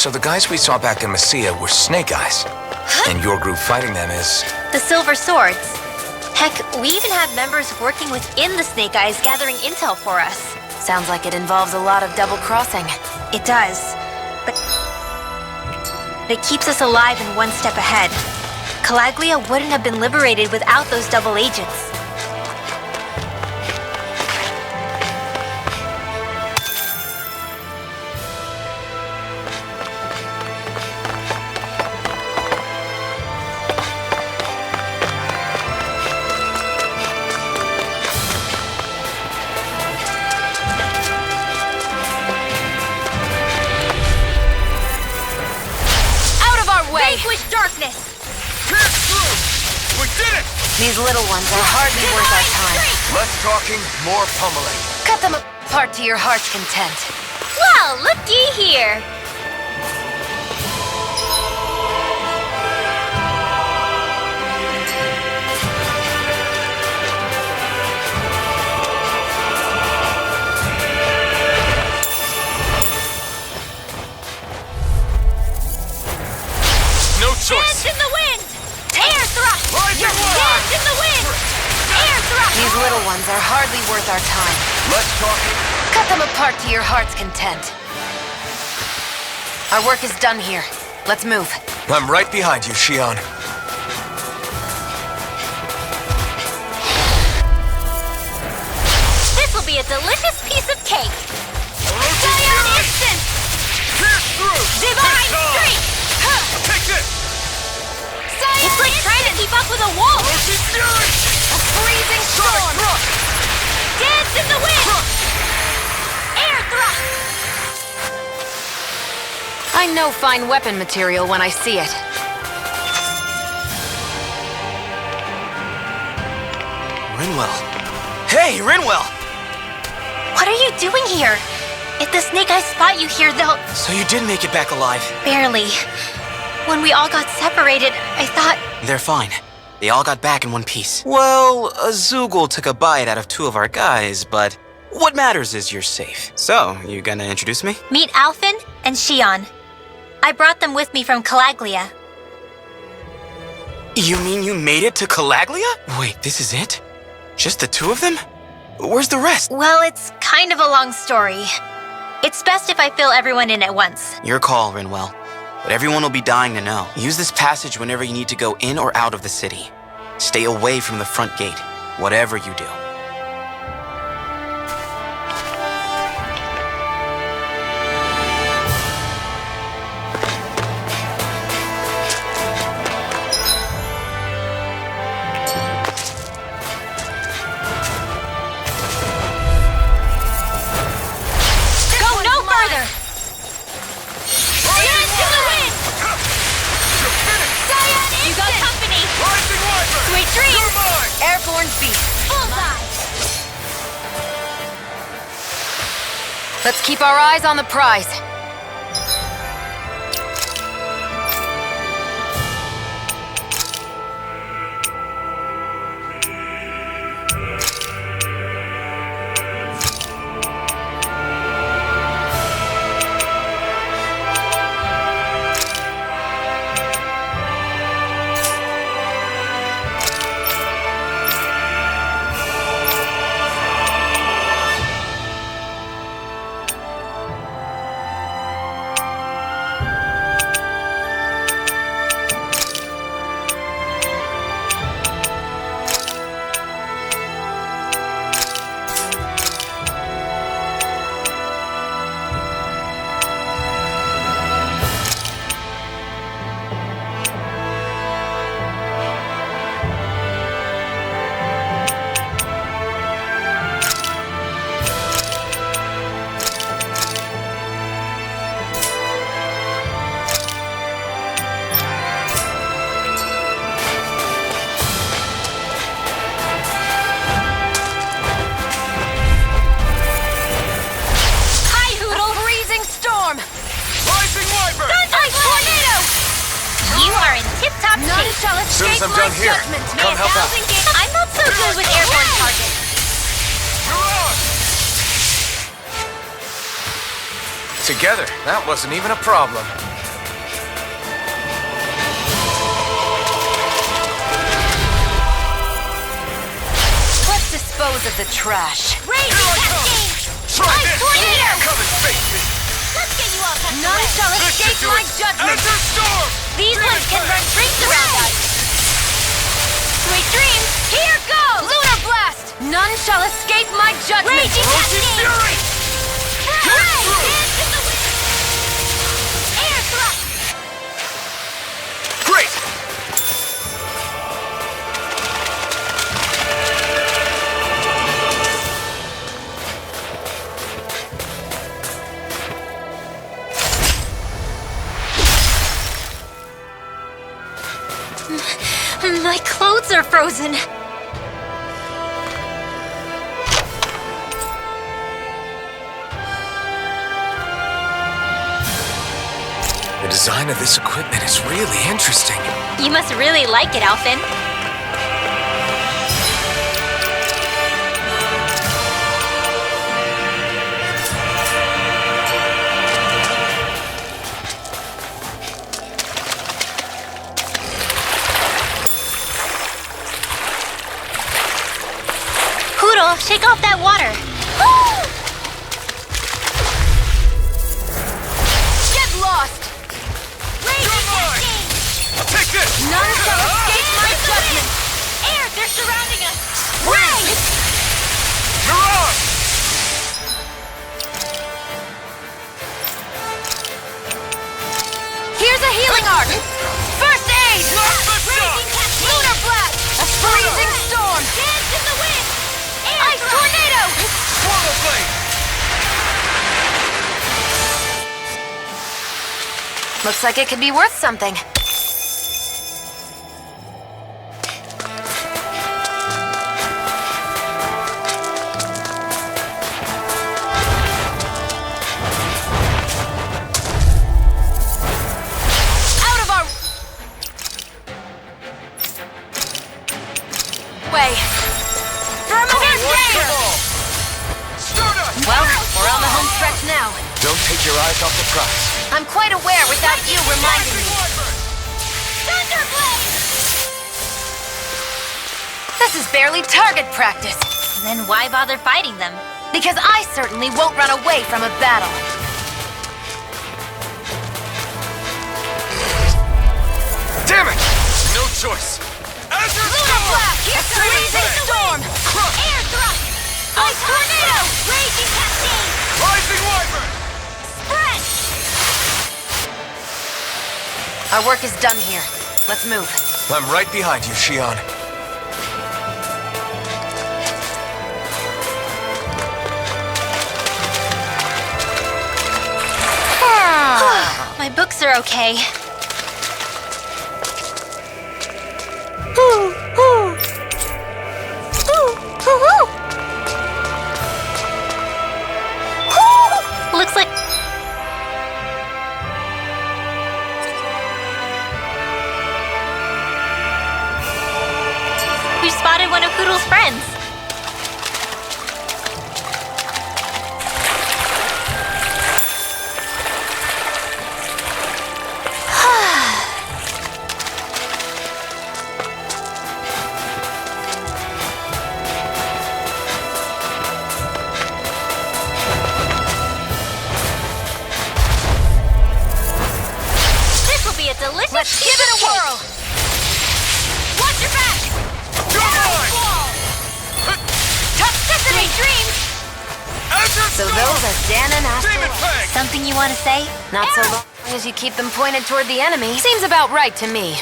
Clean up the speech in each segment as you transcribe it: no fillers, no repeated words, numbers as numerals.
So the guys we saw back in Messia were Snake Eyes. And your group fighting them is... The Silver Swords. Heck, we even have members working within the Snake Eyes gathering intel for us. Sounds like it involves a lot of double-crossing. It does. But it keeps us alive and one step ahead. Calaglia wouldn't have been liberated without those double agents. Vanquish darkness! Pierce through! We did it! These little ones are hardly worth our time. Less talking, more pummeling. Cut them apart to your heart's content. Well, looky here! Dance in the wind! Air thrust! Dance in the wind! Air thrust! These little ones are hardly worth our time. Less talking. Cut them apart to your heart's content. Our work is done here. Let's move. I'm right behind you, Shion. This'll be a delicious piece of cake! Scion Instant! Pierce through! Divine Streak! Take this! It's like trying to keep up with a wolf! A freezing storm! Dance in the wind! Air thrust! I know fine weapon material when I see it. Rinwell. Hey, Rinwell! What are you doing here? If the Snake Eyes spot you here, they'll... So you did make it back alive. Barely. When we all got separated, I thought... They're fine. They all got back in one piece. Well, Azugul took a bite out of 2 of our guys, but what matters is you're safe. So, you gonna introduce me? Meet Alphen and Shion. I brought them with me from Calaglia. You mean you made it to Calaglia? Wait, this is it? Just the 2 of them? Where's the rest? Well, it's kind of a long story. It's best if I fill everyone in at once. Your call, Rinwell. But everyone will be dying to know. Use this passage whenever you need to go in or out of the city. Stay away from the front gate, whatever you do. Let's keep our eyes on the prize. As soon as I'm done here, come help out. I'm not so good with airborne targets. Together, that wasn't even a problem. dispose of the trash. Raging Here I come! cascade! Try Ice this! tornado! Come and face me! Let's get you all tucked None away. shall This escape should do my it! judgment. Enter storm! These ones can run rings around us. Sweet dreams, here goes! Lunar blast! None shall escape my judgment. Raging Roasting cascade! fury! Hooray! through! Dance in the wind! Air thrust! Great! My clothes are frozen. The design of this equipment is really interesting. You must really like it, Alphin. Poodle, shake off that water. Get lost! Raging mine! cascade! Take this! None shall escape my judgment. Air, they're surrounding us. Ray! You're on! Here's a healing arc. First aid! Knock the shot! Raging cascade! Lunar blast! A freezing storm! Dance in the wind! Air Ice thrust! tornado! Swallow blade! Looks like it could be worth something. Out of our way. Firmament Come Raider! on! Start us! Well, we're on the home stretch now. Don't take your eyes off the prize. I'm quite aware without you reminding Rising me. Wyvern! Thunderblade! This is barely target practice. Then why bother fighting them? Because I certainly won't run away from a battle. Damn it! No choice! Azure Lunar Storm! blast! A freezing storm! Air thrust! Ice tornado! Raging cascade! Rising Wyvern! Spread! Our work is done here. Let's move. I'm right behind you, Shion. My books are okay. Looks like... We've spotted one of Poodle's friends. This will be a delicious... Let's give it a whirl! Watch your back! You're mine! Toxicity! Dreams! Azure So Storm! those are Dan and Demon Astral. Fang! Something you want to say? Not so long as you keep them pointed toward the enemy. Seems about right to me.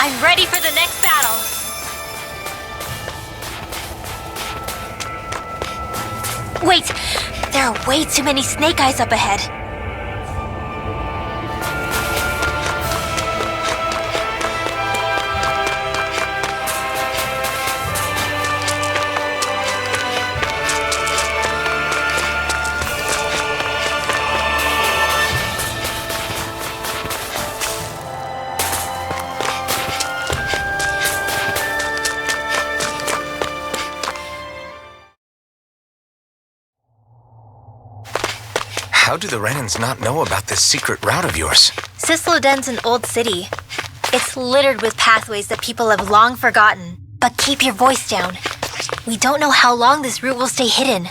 I'm ready for the next battle. Wait, there are way too many snake eyes up ahead. How do the Renans not know about this secret route of yours? Cisloden's an old city. It's littered with pathways that people have long forgotten. But keep your voice down. We don't know how long this route will stay hidden.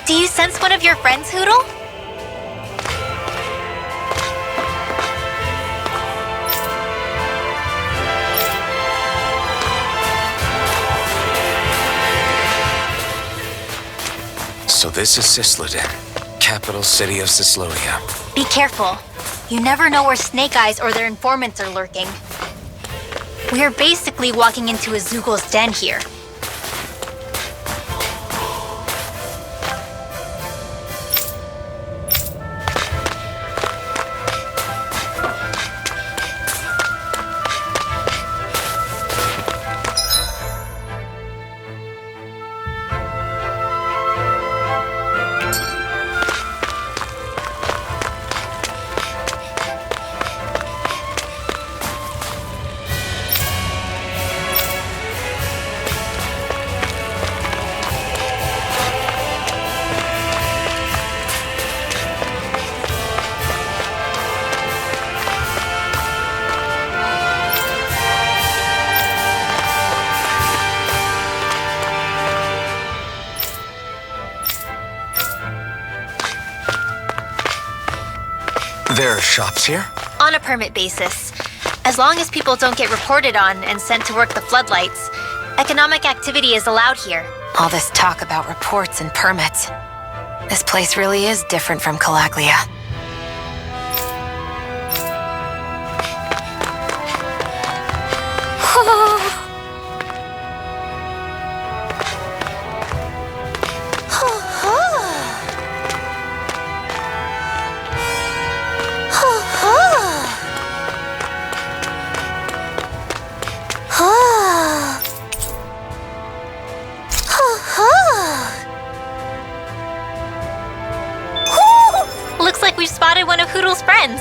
Do you sense one of your friends, Hoodle? So this is Cisloden, capital city of Cislodia. Be careful. You never know where Snake Eyes or their informants are lurking. We are basically walking into a Zoogl's den here. There are shops here? On a permit basis. As long as people don't get reported on and sent to work the floodlights, economic activity is allowed here. All this talk about reports and permits. This place really is different from Calaglia. Looks like we've spotted one of Hoodle's friends.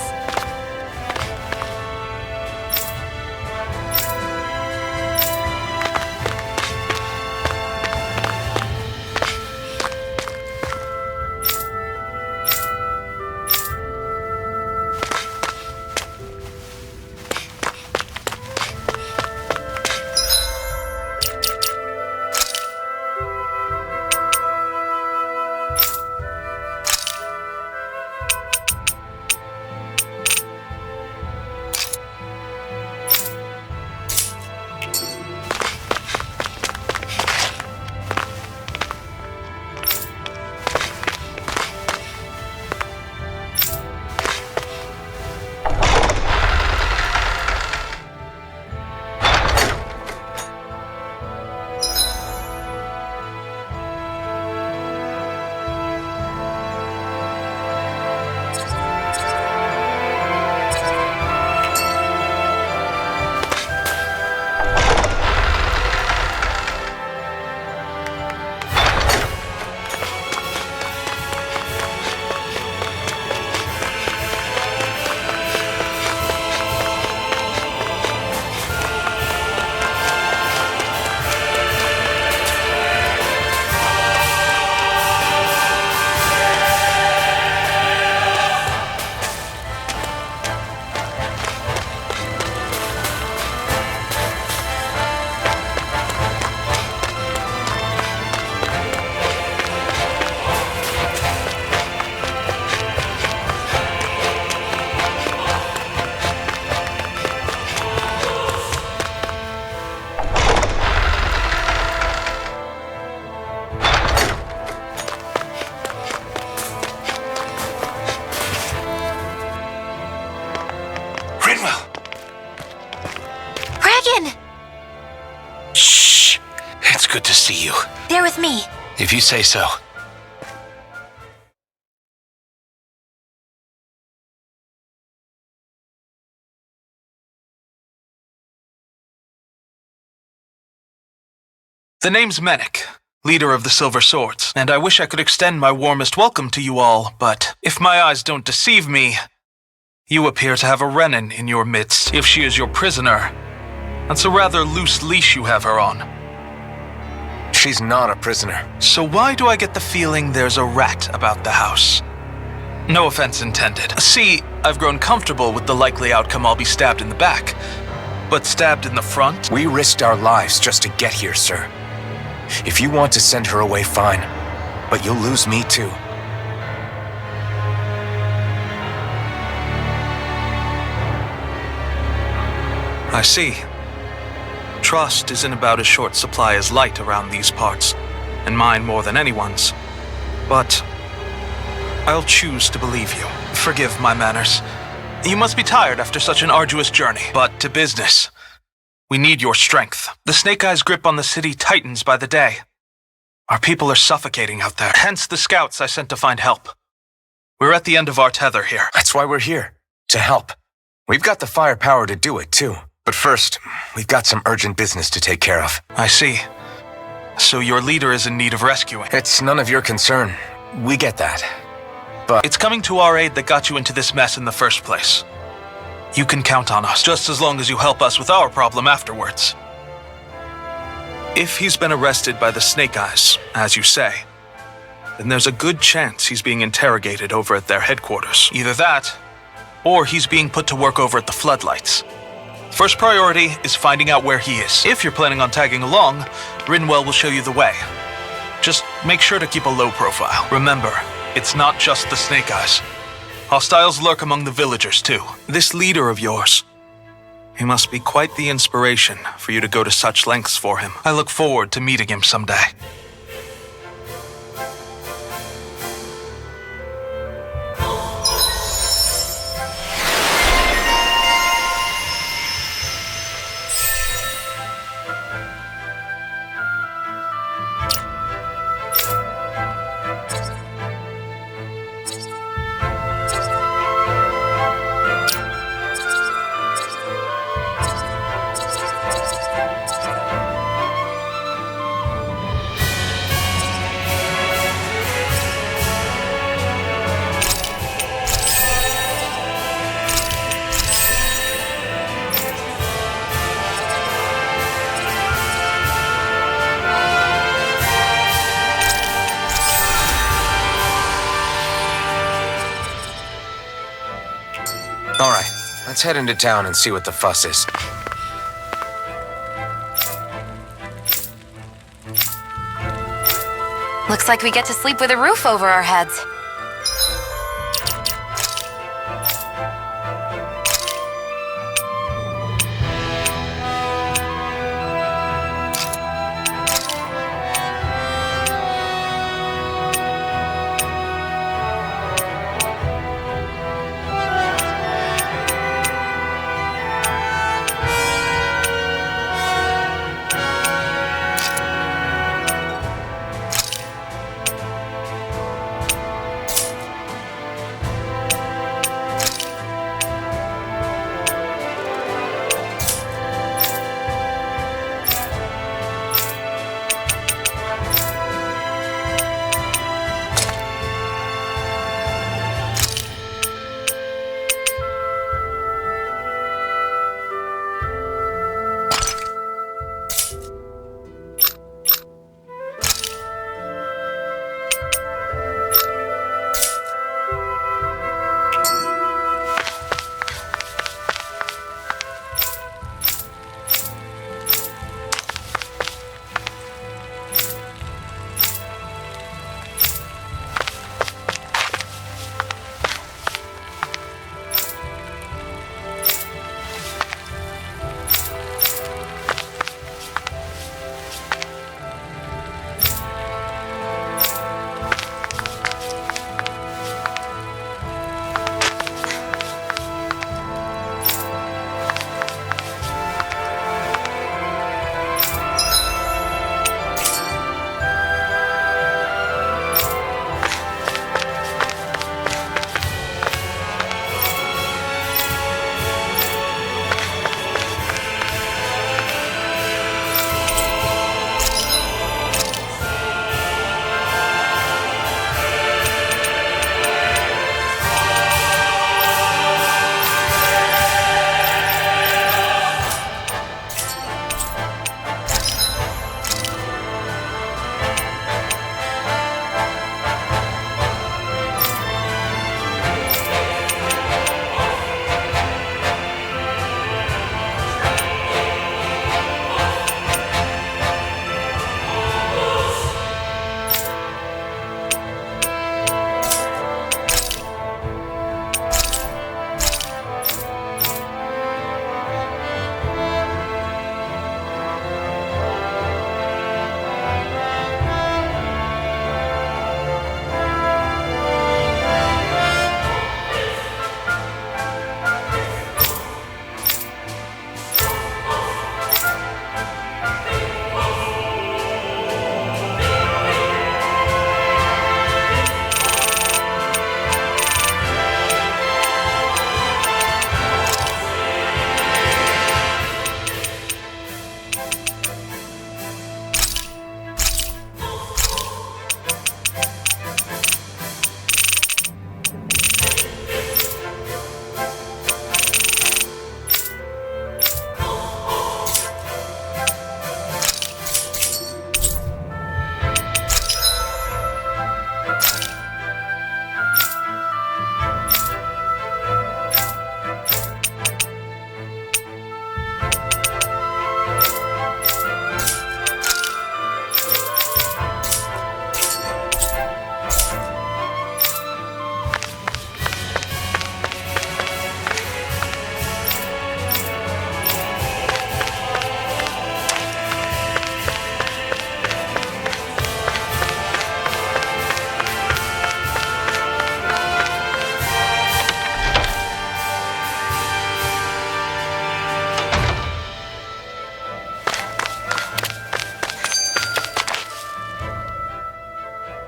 good to see you. They're with me. If you say so. The name's Menik, leader of the Silver Swords, and I wish I could extend my warmest welcome to you all, but if my eyes don't deceive me, you appear to have a Renin in your midst. If she is your prisoner, that's a rather loose leash you have her on. She's not a prisoner. So why do I get the feeling there's a rat about the house? No offense intended. See, I've grown comfortable with the likely outcome I'll be stabbed in the back, but stabbed in the front? We risked our lives just to get here, sir. If you want to send her away, fine. But you'll lose me too. I see. Trust isn't about as short supply as light around these parts, and mine more than anyone's. But I'll choose to believe you. Forgive my manners. You must be tired after such an arduous journey. But to business. We need your strength. The Snake Eyes' grip on the city tightens by the day. Our people are suffocating out there. Hence the scouts I sent to find help. We're at the end of our tether here. That's why we're here. To help. We've got the firepower to do it, too. But first, we've got some urgent business to take care of. I see. So your leader is in need of rescuing. It's none of your concern. We get that. But It's coming to our aid that got you into this mess in the first place. You can count on us, just as long as you help us with our problem afterwards. If he's been arrested by the Snake Eyes, as you say, then there's a good chance he's being interrogated over at their headquarters. Either that, or he's being put to work over at the Floodlights. First priority is finding out where he is. If you're planning on tagging along, Rinwell will show you the way. Just make sure to keep a low profile. Remember, it's not just the Snake Eyes. Hostiles lurk among the villagers, too. This leader of yours, he must be quite the inspiration for you to go to such lengths for him. I look forward to meeting him someday. all right, let's head into town and see what the fuss is. Looks like we get to sleep with a roof over our heads.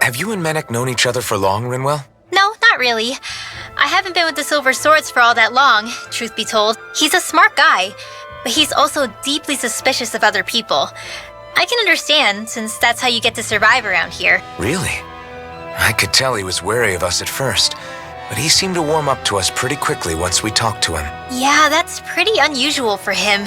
Have you and Menek known each other for long, Rinwell? No, not really. I haven't been with the Silver Swords for all that long, truth be told. He's a smart guy, but he's also deeply suspicious of other people. I can understand, since that's how you get to survive around here. Really? I could tell he was wary of us at first, but he seemed to warm up to us pretty quickly once we talked to him. Yeah, that's pretty unusual for him.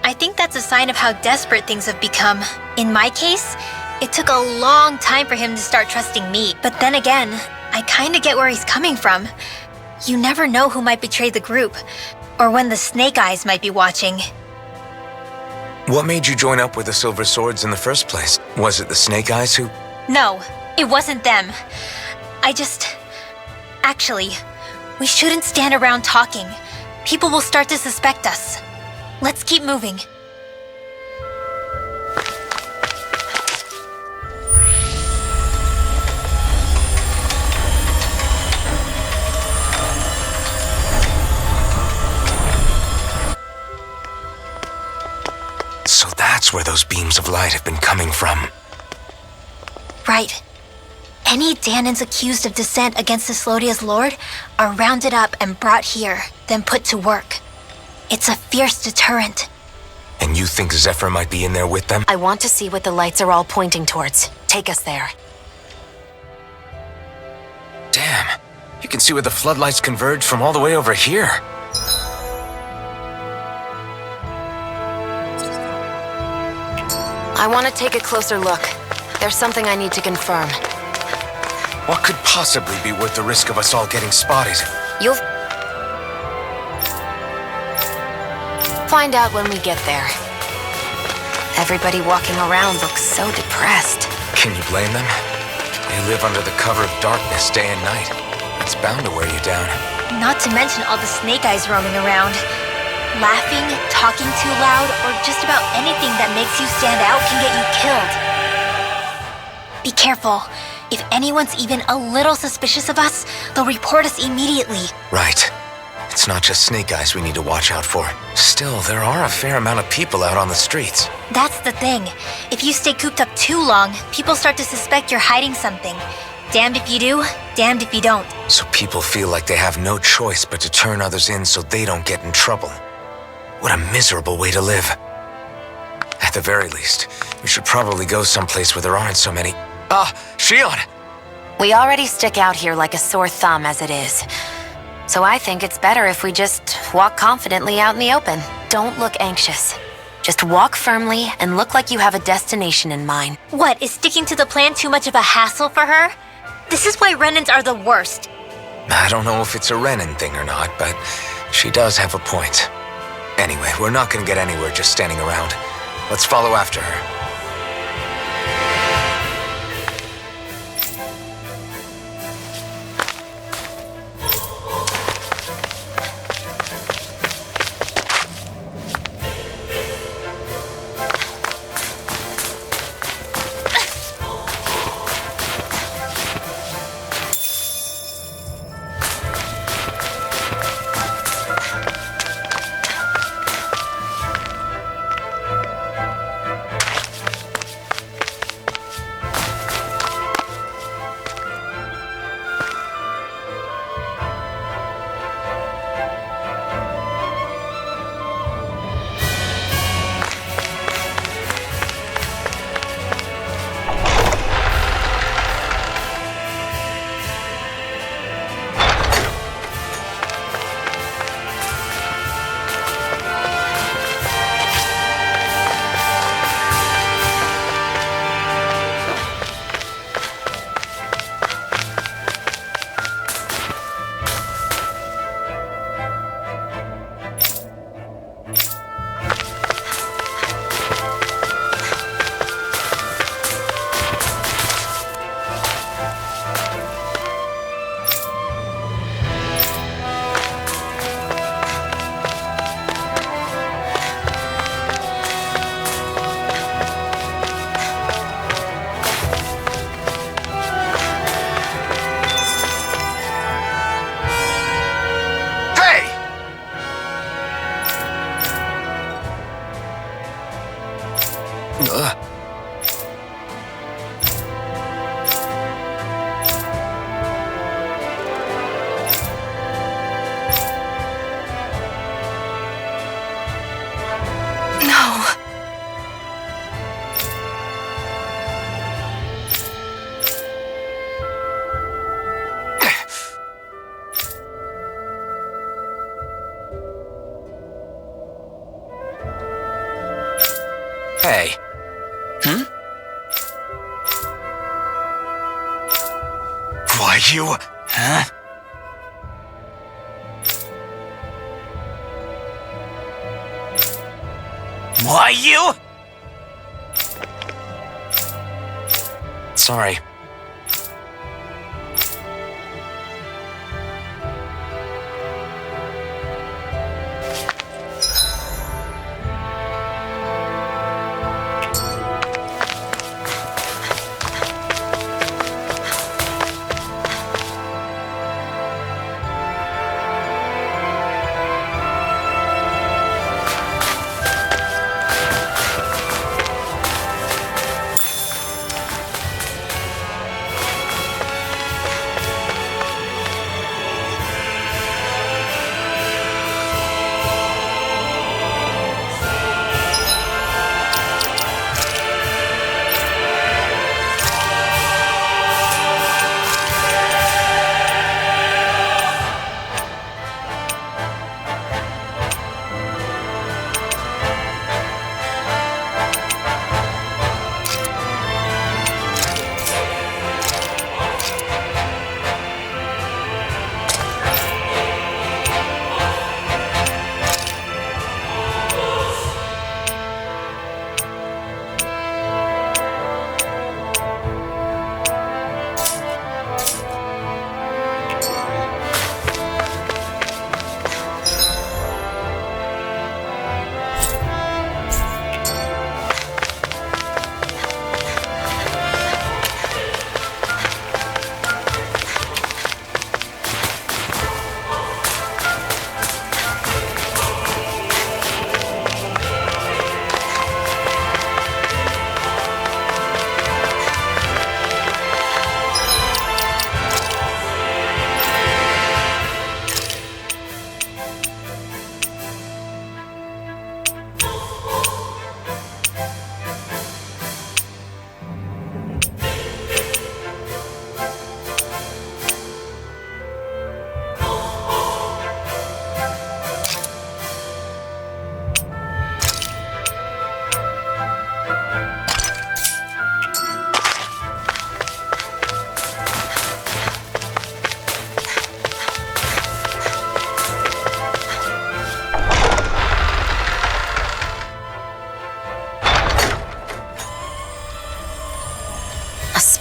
I think that's a sign of how desperate things have become. In my case, it took a long time for him to start trusting me. But then again, I kinda get where he's coming from. You never know who might betray the group, or when the Snake Eyes might be watching. What made you join up with the Silver Swords in the first place? Was it the Snake Eyes who... No, it wasn't them. Actually, we shouldn't stand around talking. People will start to suspect us. Let's keep moving. So that's where those beams of light have been coming from. Right. Any Danans accused of dissent against the Slodia's lord are rounded up and brought here, then put to work. It's a fierce deterrent. And you think Zephyr might be in there with them? I want to see what the lights are all pointing towards. Take us there. Damn. You can see where the floodlights converge from all the way over here. I want to take a closer look. There's something I need to confirm. What could possibly be worth the risk of us all getting spotted? You'll find out when we get there. Everybody walking around looks so depressed. Can you blame them? They live under the cover of darkness day and night. It's bound to wear you down. Not to mention all the Snake Eyes roaming around. Laughing, talking too loud, or just about anything that makes you stand out can get you killed. Be careful. If anyone's even a little suspicious of us, they'll report us immediately. Right. It's not just Snake Eyes we need to watch out for. Still, there are a fair amount of people out on the streets. That's the thing. If you stay cooped up too long, people start to suspect you're hiding something. Damned if you do, damned if you don't. So people feel like they have no choice but to turn others in so they don't get in trouble. What a miserable way to live. At the very least, we should probably go someplace where there aren't so many... Shion! We already stick out here like a sore thumb as it is. So I think it's better if we just walk confidently out in the open. Don't look anxious. Just walk firmly and look like you have a destination in mind. What, is sticking to the plan too much of a hassle for her? This is why Renans are the worst. I don't know if it's a Renan thing or not, but she does have a point. Anyway, we're not gonna get anywhere just standing around. Let's follow after her. Hey. Why, you... Huh? Why you? Sorry.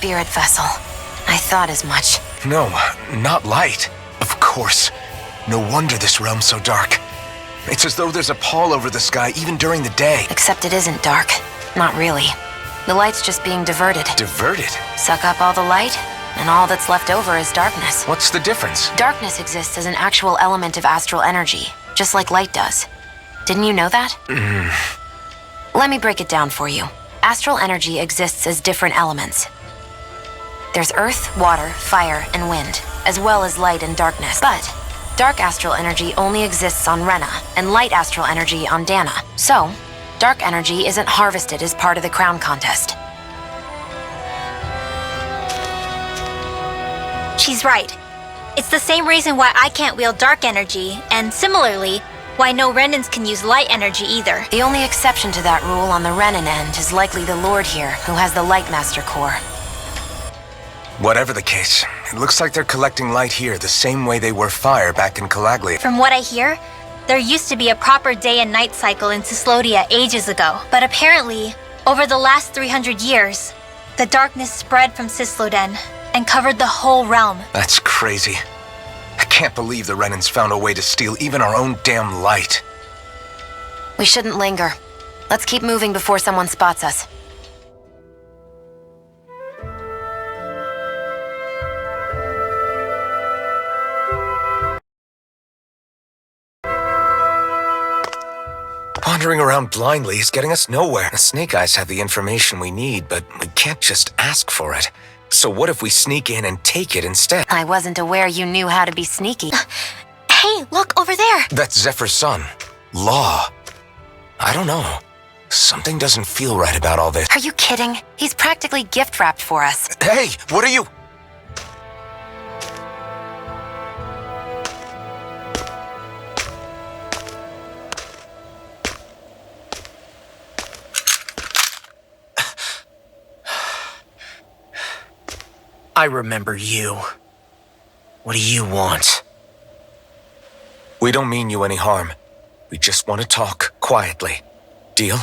Spirit vessel. I thought as much. No, not light. Of course. No wonder this realm's so dark. It's as though there's a pall over the sky even during the day. Except it isn't dark. Not really. The light's just being diverted. Diverted? Suck up all the light, and all that's left over is darkness. What's the difference? Darkness exists as an actual element of astral energy, just like light does. Didn't you know that? Let me break it down for you. Astral energy exists as different elements. There's earth, water, fire, and wind, as well as light and darkness. But dark astral energy only exists on Rena, and light astral energy on Dana. So, dark energy isn't harvested as part of the crown contest. She's right. It's the same reason why I can't wield dark energy, and similarly, why no Renans can use light energy either. The only exception to that rule on the Renan end is likely the Lord here, who has the Light Master core. Whatever the case, it looks like they're collecting light here the same way they were fire back in Calaglia. From what I hear, there used to be a proper day and night cycle in Cislodia ages ago. But apparently, over the last 300 years, the darkness spread from Cisloden and covered the whole realm. That's crazy. I can't believe the Renans found a way to steal even our own damn light. We shouldn't linger. Let's keep moving before someone spots us. Wandering around blindly is getting us nowhere. The Snake Eyes have the information we need, but we can't just ask for it. So what if we sneak in and take it instead? I wasn't aware you knew how to be sneaky. Hey, look over there! That's Zephyr's son, Law. I don't know. Something doesn't feel right about all this. Are you kidding? He's practically gift-wrapped for us. Hey, what are you... I remember you. What do you want? We don't mean you any harm. We just want to talk quietly. Deal?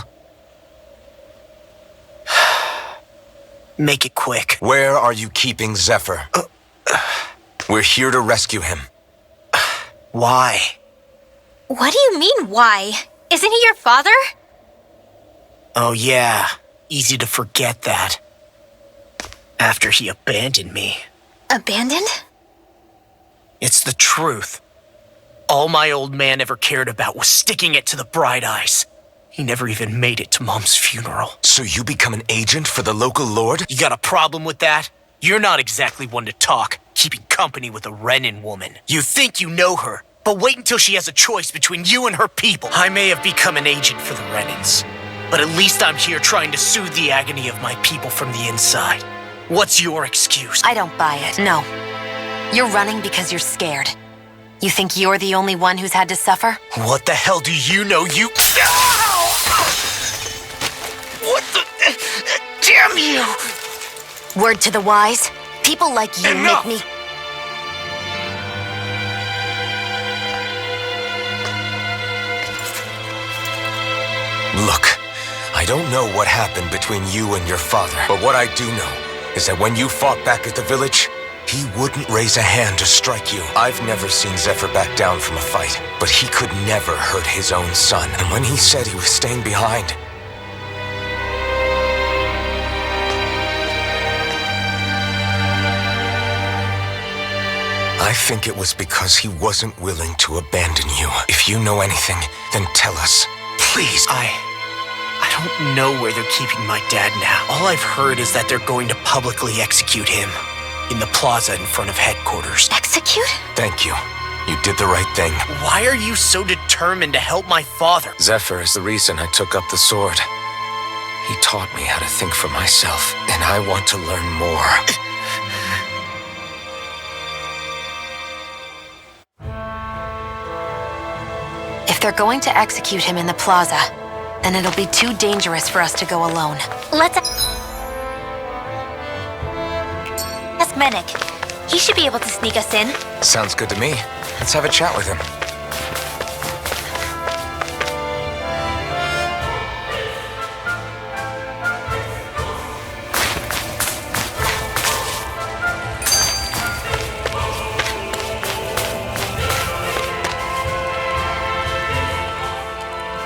Make it quick. Where are you keeping Zephyr? We're here to rescue him. Why? What do you mean, why? Isn't he your father? Oh yeah, easy to forget that. After he abandoned me. Abandoned? It's the truth. All my old man ever cared about was sticking it to the Bright Eyes. He never even made it to Mom's funeral. So you become an agent for the local lord? You got a problem with that? You're not exactly one to talk, keeping company with a Renin woman. You think you know her, but wait until she has a choice between you and her people. I may have become an agent for the Renins, but at least I'm here trying to soothe the agony of my people from the inside. What's your excuse? I don't buy it. No. You're running because you're scared. You think you're the only one who's had to suffer? What the hell do you know, you... What the... Damn you! Word to the wise, people like you Enough! make me... Look, I don't know what happened between you and your father, but what I do know is that when you fought back at the village, he wouldn't raise a hand to strike you. I've never seen Zephyr back down from a fight, but he could never hurt his own son. And when he said he was staying behind, I think it was because he wasn't willing to abandon you. If you know anything, then tell us. Please. I don't know where they're keeping my dad now. All I've heard is that they're going to publicly execute him in the plaza in front of headquarters. Execute? Thank you. You did the right thing. Why are you so determined to help my father? Zephyr is the reason I took up the sword. He taught me how to think for myself, and I want to learn more. If they're going to execute him in the plaza, then it'll be too dangerous for us to go alone. Let's ask Menik. He should be able to sneak us in. Sounds good to me. Let's have a chat with him.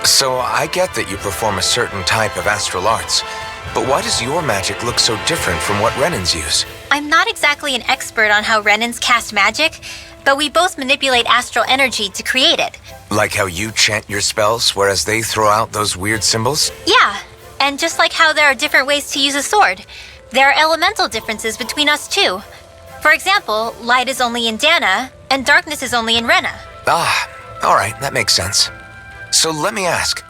So I get that you perform a certain type of astral arts, but why does your magic look so different from what Renins use? I'm not exactly an expert on how Renins cast magic, but we both manipulate astral energy to create it. Like how you chant your spells, whereas they throw out those weird symbols? Yeah, and just like how there are different ways to use a sword, there are elemental differences between us too. For example, light is only in Dana, and darkness is only in Rena. Ah, alright, that makes sense. So let me ask,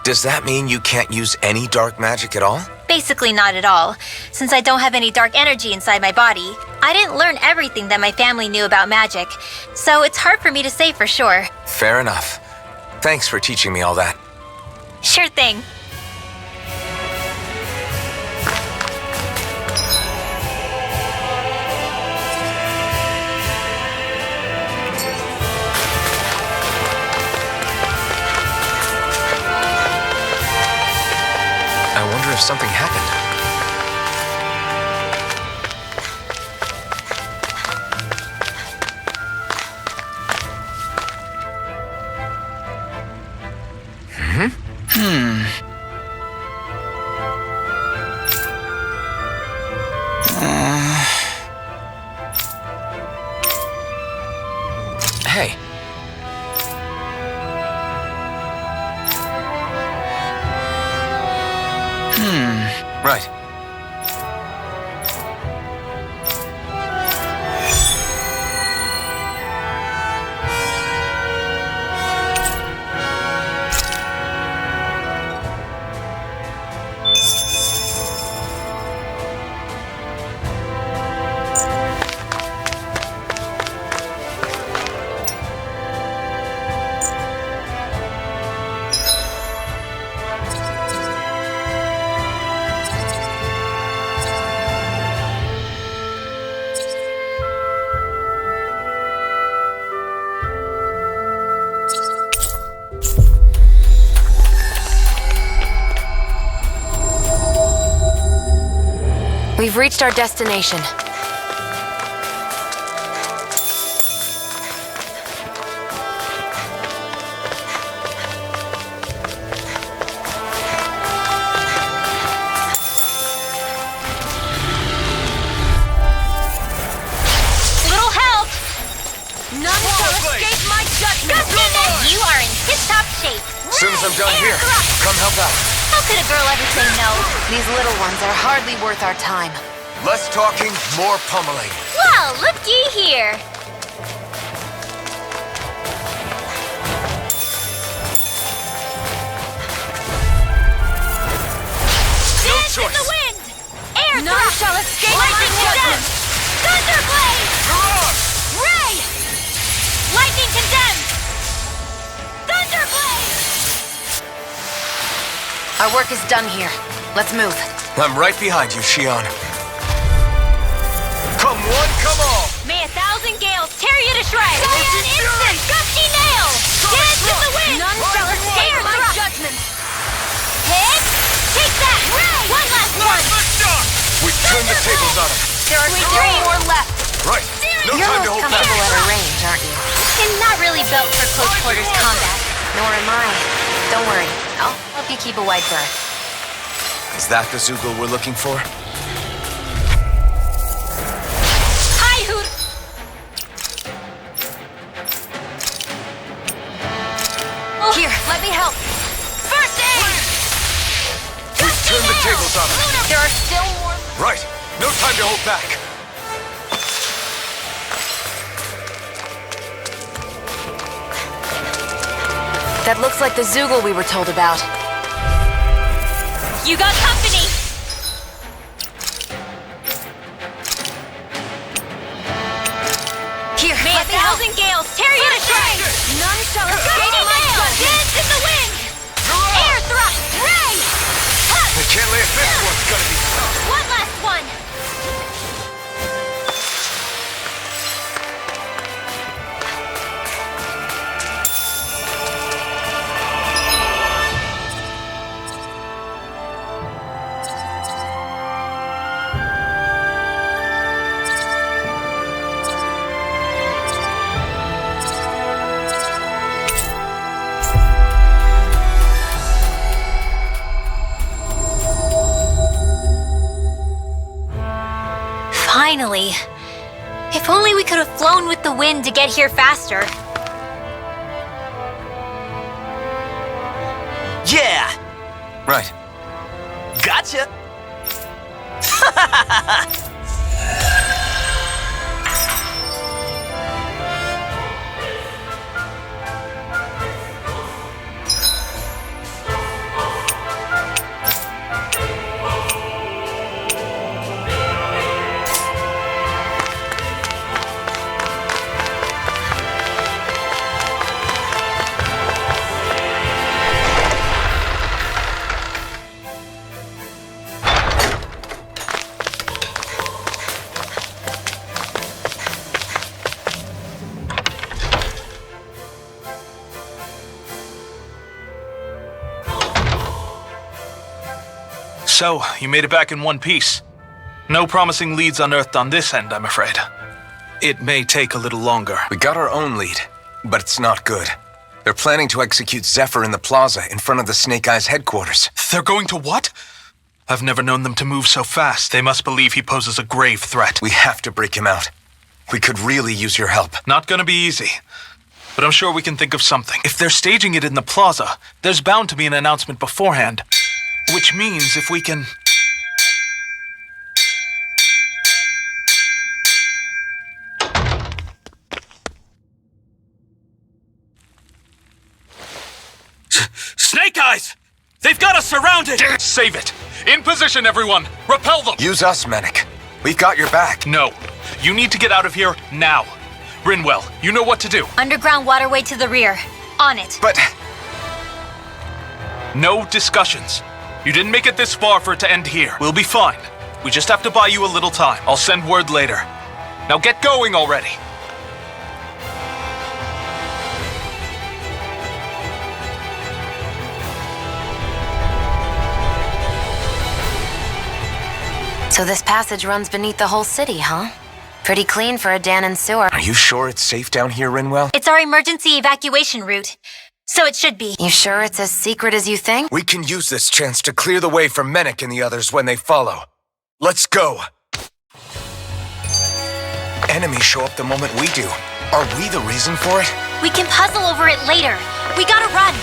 does that mean you can't use any dark magic at all? Basically not at all, since I don't have any dark energy inside my body. I didn't learn everything that my family knew about magic, so it's hard for me to say for sure. Fair enough. Thanks for teaching me all that. Sure thing. I wonder if something happened. Hey. Right. We've reached our destination. Little help! None shall escape my judgment! You are in tip-top shape. As soon as I'm done here, come help out. How could a girl ever say no? These little ones are hardly worth our time. Less talking, more pummeling. Well, looky here. No Dance in choice. the wind! Air None thrust! shall escape Lightning my condemned! Thunderblade! Mirage! Ray! Lightning condemned! Thunderblade! Our work is done here. Let's move. I'm right behind you, Shion. Come one, come all! May 1,000 gales tear you to shreds! Cyan instant! Gusty nail! Dance in the wind! None shall escape my judgment! Hit! Take that! One last one! We turned the tables on him. There are still more left. Right. No You're time to most hold back. comfortable at a range, aren't you? I'm not really built for close quarters combat. Nor am I. Don't worry. I'll help you keep a wide berth. Is that the Zoogle we're looking for? Hi, Hoot! Here, let me help. First aid! We turned the tables on him. There are still more. Right. No time to hold back. That looks like the Zoogle we were told about. You got company! Here, May let me help. 1,000 gales tear you to shreds! None shall escape Gusty my nail! judgment. Dance in the wind! Air thrust! Ray! I can't lay if this one's gonna be tough. One last one! Finally. If only we could have flown with the wind to get here faster. Yeah! Right. Gotcha! So, you made it back in one piece. No promising leads unearthed on this end, I'm afraid. It may take a little longer. We got our own lead, but it's not good. They're planning to execute Zephyr in the plaza in front of the Snake Eyes headquarters. They're going to what? I've never known them to move so fast. They must believe he poses a grave threat. We have to break him out. We could really use your help. Not gonna be easy. But I'm sure we can think of something. If they're staging it in the plaza, there's bound to be an announcement beforehand. Which means if we can... Snake Eyes! They've got us surrounded! Save it! In position, everyone! Repel them! Use us, Medic. We've got your back. No. You need to get out of here now. Rinwell, you know what to do. Underground waterway to the rear. On it. But No discussions. You didn't make it this far for it to end here. We'll be fine. We just have to buy you a little time. I'll send word later. Now get going already. So this passage runs beneath the whole city, huh? Pretty clean for a Danon sewer. Are you sure it's safe down here, Rinwell? It's our emergency evacuation route, so it should be. You sure it's as secret as you think? We can use this chance to clear the way for Menek and the others when they follow. Let's go! Enemies show up the moment we do. Are we the reason for it? We can puzzle over it later. We gotta run.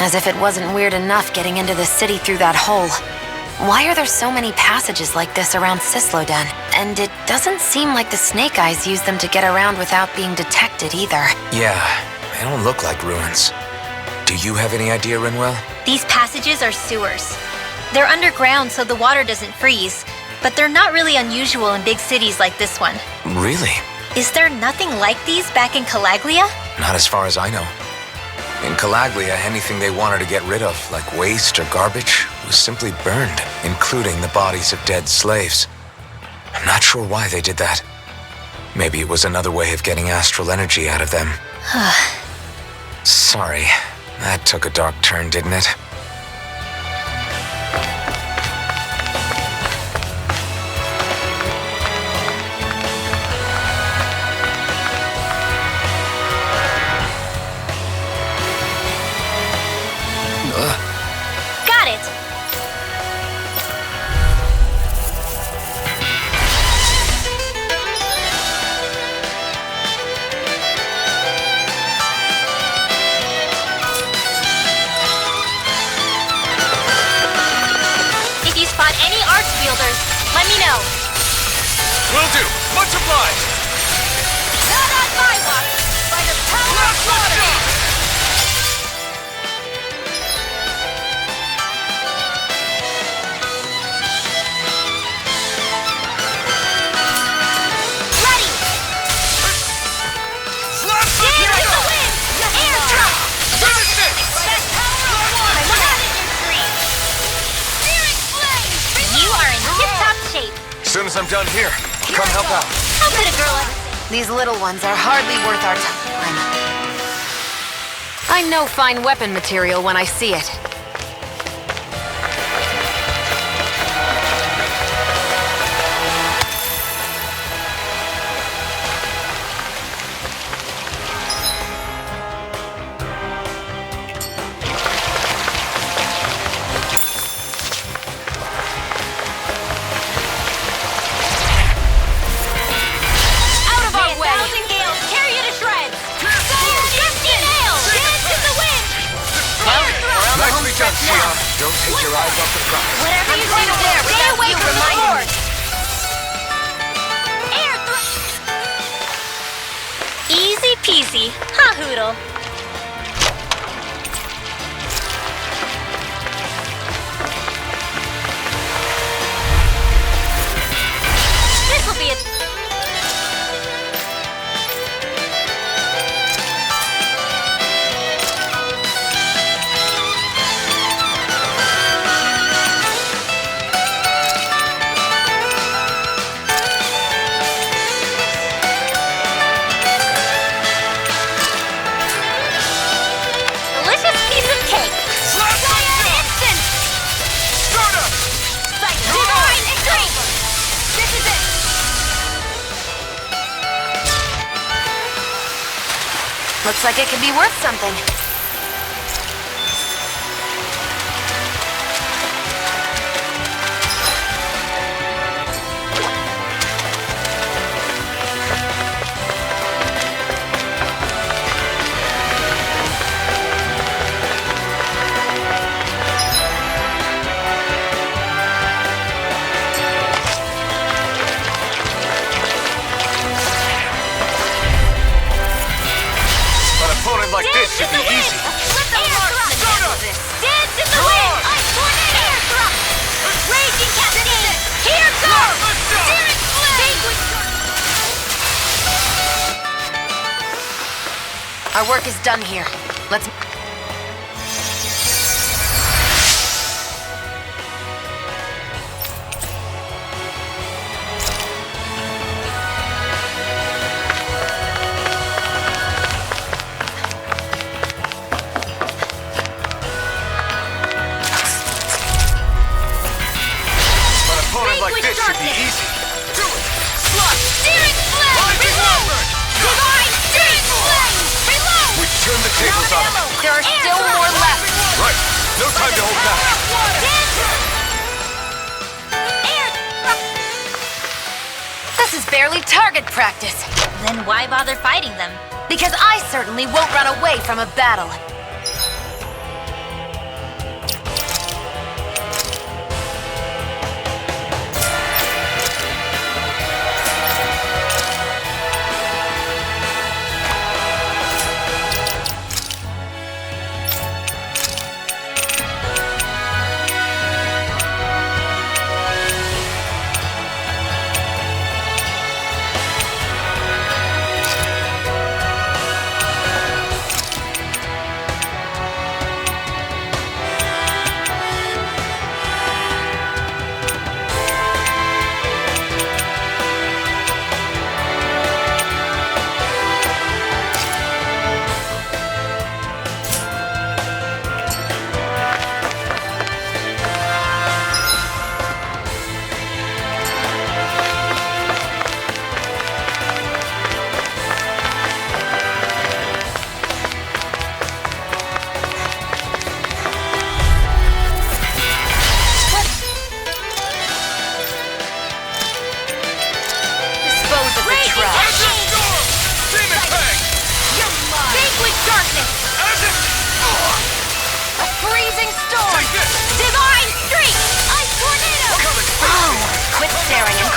As if it wasn't weird enough getting into the city through that hole. Why are there so many passages like this around Cisloden? And it doesn't seem like the Snake Eyes use them to get around without being detected either. Yeah, they don't look like ruins. Do you have any idea, Rinwell? These passages are sewers. They're underground so the water doesn't freeze, but they're not really unusual in big cities like this one. Really? Is there nothing like these back in Calaglia? Not as far as I know. In Calaglia, anything they wanted to get rid of, like waste or garbage, was simply burned, including the bodies of dead slaves. I'm not sure why they did that. Maybe it was another way of getting astral energy out of them. Sorry, that took a dark turn, didn't it? Got it! If you spot any arch wielders, let me know. Will do. Much obliged. Not on my watch! By the power of water! Ready! Slash the Into tail! the wind! Air drop! Finish it! By the power of water! Not in your dreams! Searing flame! You are in tip-top shape. As soon as I'm done here, come help out. How could a girl like... These little ones are hardly worth our time. I know fine weapon material when I see it. Out of our way! Thousand gales, carry you to shreds! Fire 50 nails! Dance in the wind! Air thrust! Nicely done, Sion. Don't take your eyes off the prize. Whatever you do, stay away from the sword! Air thrust! Easy peasy. Ha, Hoodle. This'll be a... Looks like it could be worth something. Like this should be easy. Dance in the wind! Ice tornado! Air thrust! Raging cascade! Here goes! Steering flame! Our work is done here. Let's... Like this should be easy. Do it! Slush! Steering flame! Reload! Divine steering flame! Reload! We've turned the tables on them. There are still more left. Right. No time to hold back. This is barely target practice. Then why bother fighting them? Because I certainly won't run away from a battle.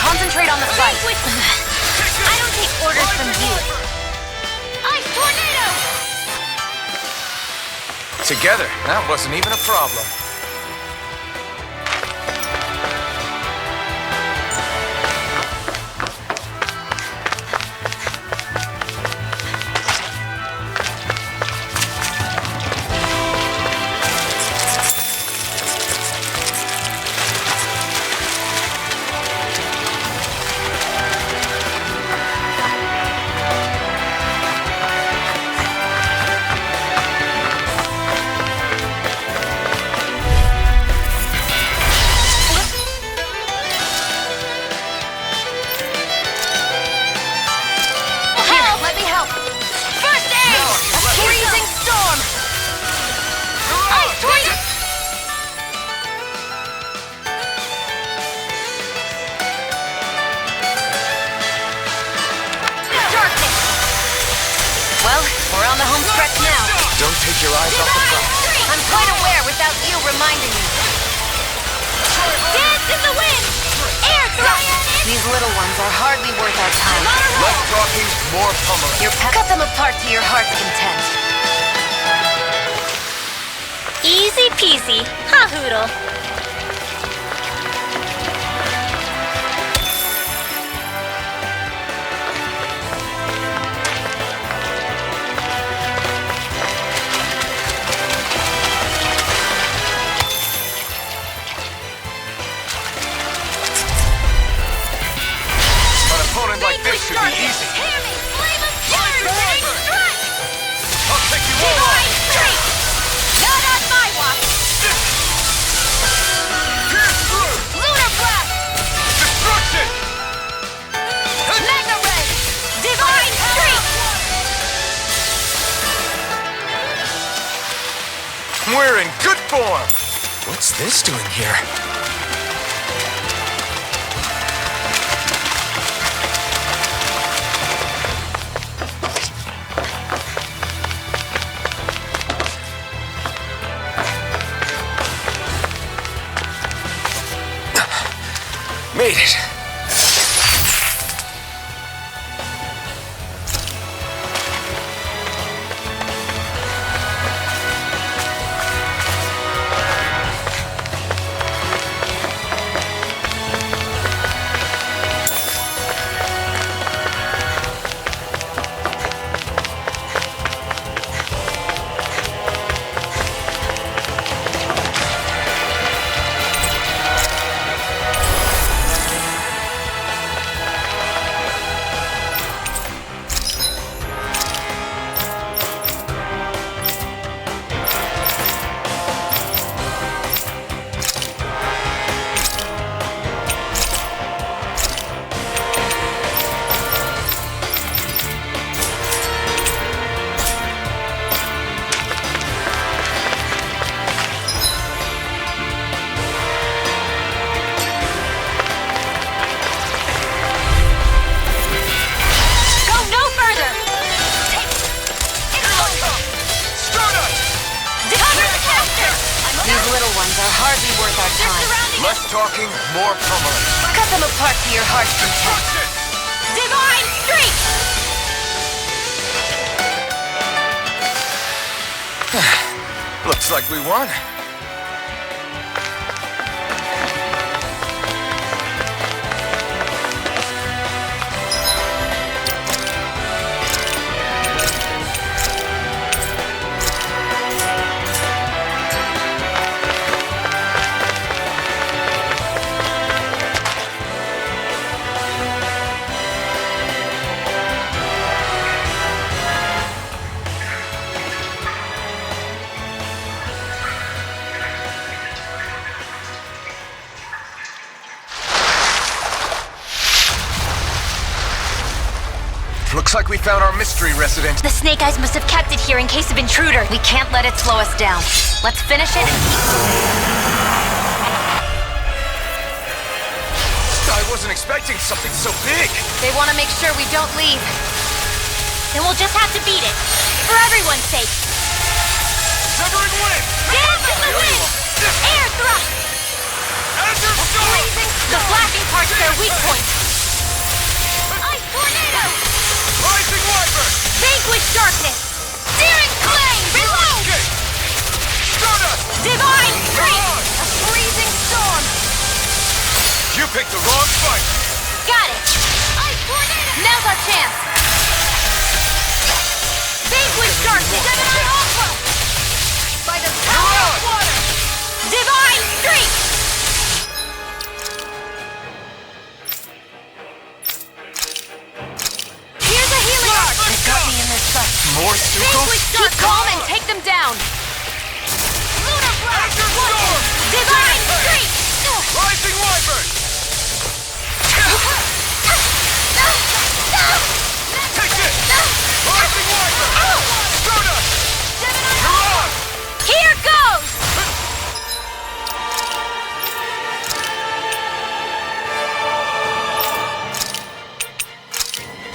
Concentrate on the fight. I don't take orders from you. Ice tornado! Together, that wasn't even a problem. We're on the home stretch now. Don't take your eyes off the prize. I'm quite aware without you reminding me. Dance in the wind! Air thrust! These little ones are hardly worth our time. Less talking, more pummeling. Cut them apart to your heart's content. Easy peasy. Ha hoodle. Like this should be easy. I'll take you all on. Not on my watch. We're in good form! What's this doing here? Made it. Less talking, more pummeling. Cut them apart to your heart's content. Divine Streak! Looks like we won. Looks like we found our mystery resident. The Snake Eyes must have kept it here in case of intruder. We can't let it slow us down. Let's finish it and keep moving. I wasn't expecting something so big. They want to make sure we don't leave. Then we'll just have to beat it. For everyone's sake. Severing wind! Dance in the wind! Air thrust! Azure storm! The flashing part's their weak point. Ice tornado! Rising wyvern! Vanquish darkness! Searing flame! Reload! Stardust! Divine strength! A freezing storm! You picked the wrong fight! Got it! Ice tornado! Now's our chance! Vanquish darkness! Gemini Alpha! By the You're power on! of water! Divine strength! Here's a healing arc! They got me in this suck. More Suko? Vanquish Keep darkness! calm and take them down! Lunar blast! Azure storm! Divine strength! Rising wyvern! Take this! Rising wyvern! Stardust! You're on! Here goes!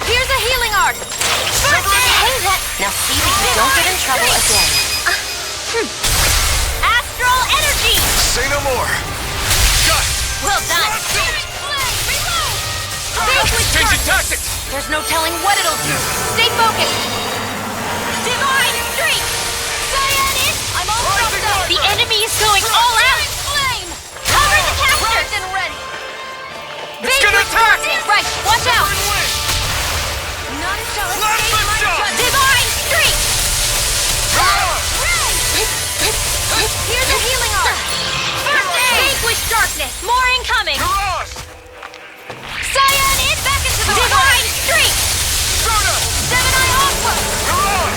Here's a healing arc! Hang that! Now see that you don't get in trouble again. Astral energy! Say no more! Got it! Well done! Vanquish Changing darkness! tactics! There's no telling what it'll do. Stay focused! Divine strength! Cyanid! I'm all Rising stuffed up! The enemy is going all out! Flame! Cover the capture! Primed and ready! It's gonna attack! Right, watch out! Severing wind! None shall Last escape my shot! judgment! Divine strength! You're on! Here's a healing arc! First aid! Vanquish darkness! More incoming! You're on! Cyanid! Back into the Divine strength! Stardust! Gemini Alpha! You're on!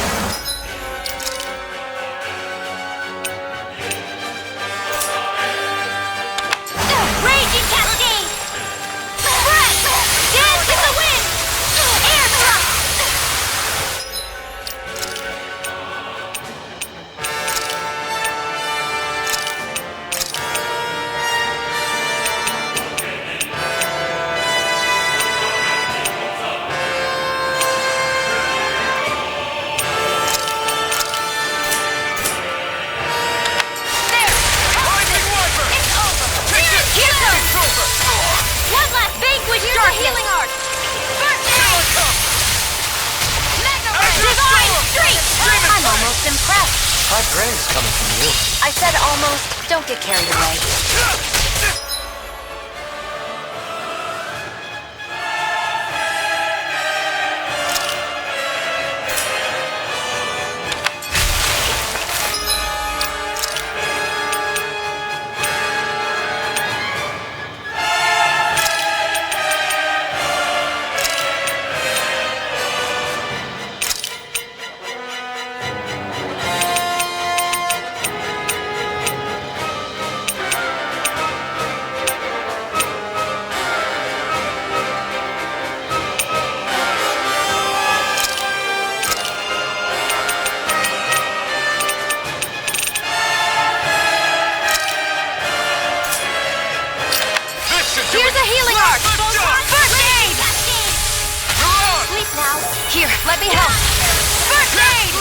Raging cascade! Breath! Dance in the wind! Air thrust! almost impressed. High praise coming from you. I said almost. Don't get carried away. Here's a healing arc! First aid! Sleep now. Here, let me help. First aid!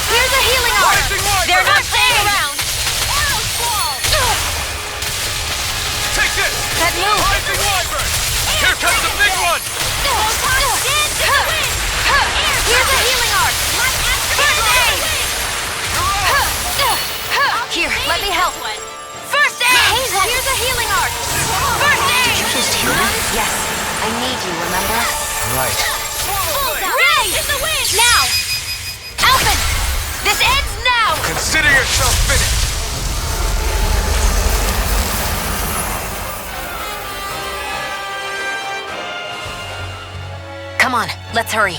Here's a healing arc! They're not staying around. Take this! That move! Rising Wyvern! Here comes the big one! Here's a healing arc! First aid! Here, let me help. First aid! Here's a healing arc! First aid! Did you just hear me? Yes, I need you, remember? Right. Ray! Now! Alvin! This ends now! Consider yourself finished! Come on, let's hurry.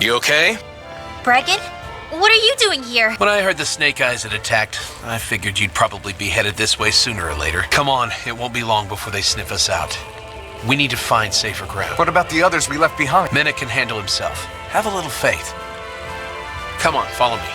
You okay? Bregan? What are you doing here? When I heard the Snake Eyes had attacked, I figured you'd probably be headed this way sooner or later. Come on, it won't be long before they sniff us out. We need to find safer ground. What about the others we left behind? Menek can handle himself. Have a little faith. Come on, follow me.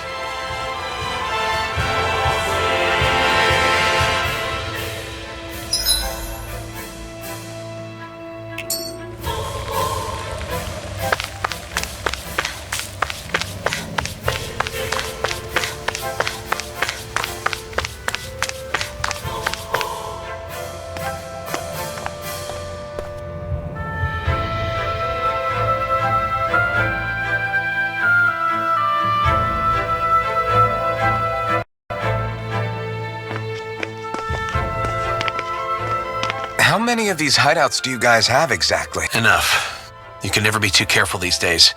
How many of these hideouts do you guys have exactly? Enough. You can never be too careful these days.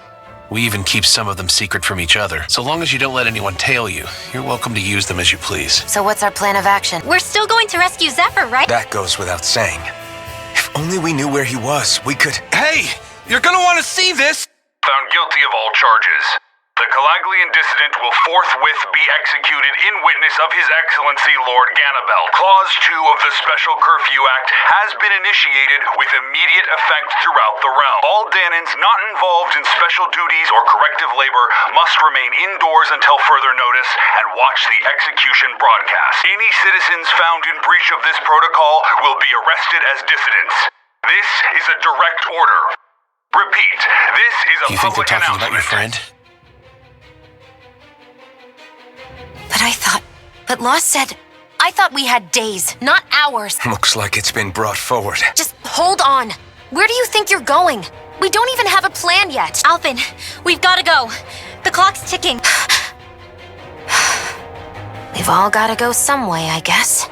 We even keep some of them secret from each other. So long as you don't let anyone tail you, you're welcome to use them as you please. So what's our plan of action? We're still going to rescue Zephyr, right? That goes without saying. If only we knew where he was, we could... Hey! You're gonna want to see this! Found guilty of all charges. The Calaglian dissident will forthwith be executed in witness of His Excellency Lord Ganabel. Clause 2 of the Special Curfew Act has been initiated with immediate effect throughout the realm. All Danans not involved in special duties or corrective labor must remain indoors until further notice and watch the execution broadcast. Any citizens found in breach of this protocol will be arrested as dissidents. This is a direct order. Repeat, this is a You think they're public talking about announcement. your friend? But Law said, I thought we had days, not hours. Looks like it's been brought forward. Just hold on. Where do you think you're going? We don't even have a plan yet. Alvin, we've got to go. The clock's ticking. We've all got to go some way, I guess.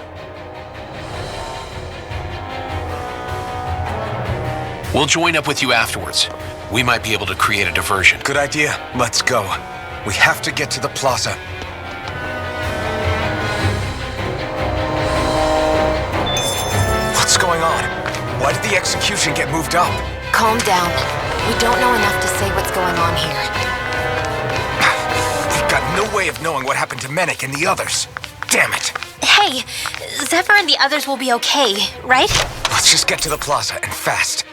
We'll join up with you afterwards. We might be able to create a diversion. Good idea. Let's go. We have to get to the plaza. What's going on? Why did the execution get moved up? Calm down. We don't know enough to say what's going on here. We've got no way of knowing what happened to Menek and the others. Damn it. Hey, Zephyr and the others will be okay, right? Let's just get to the plaza, and fast.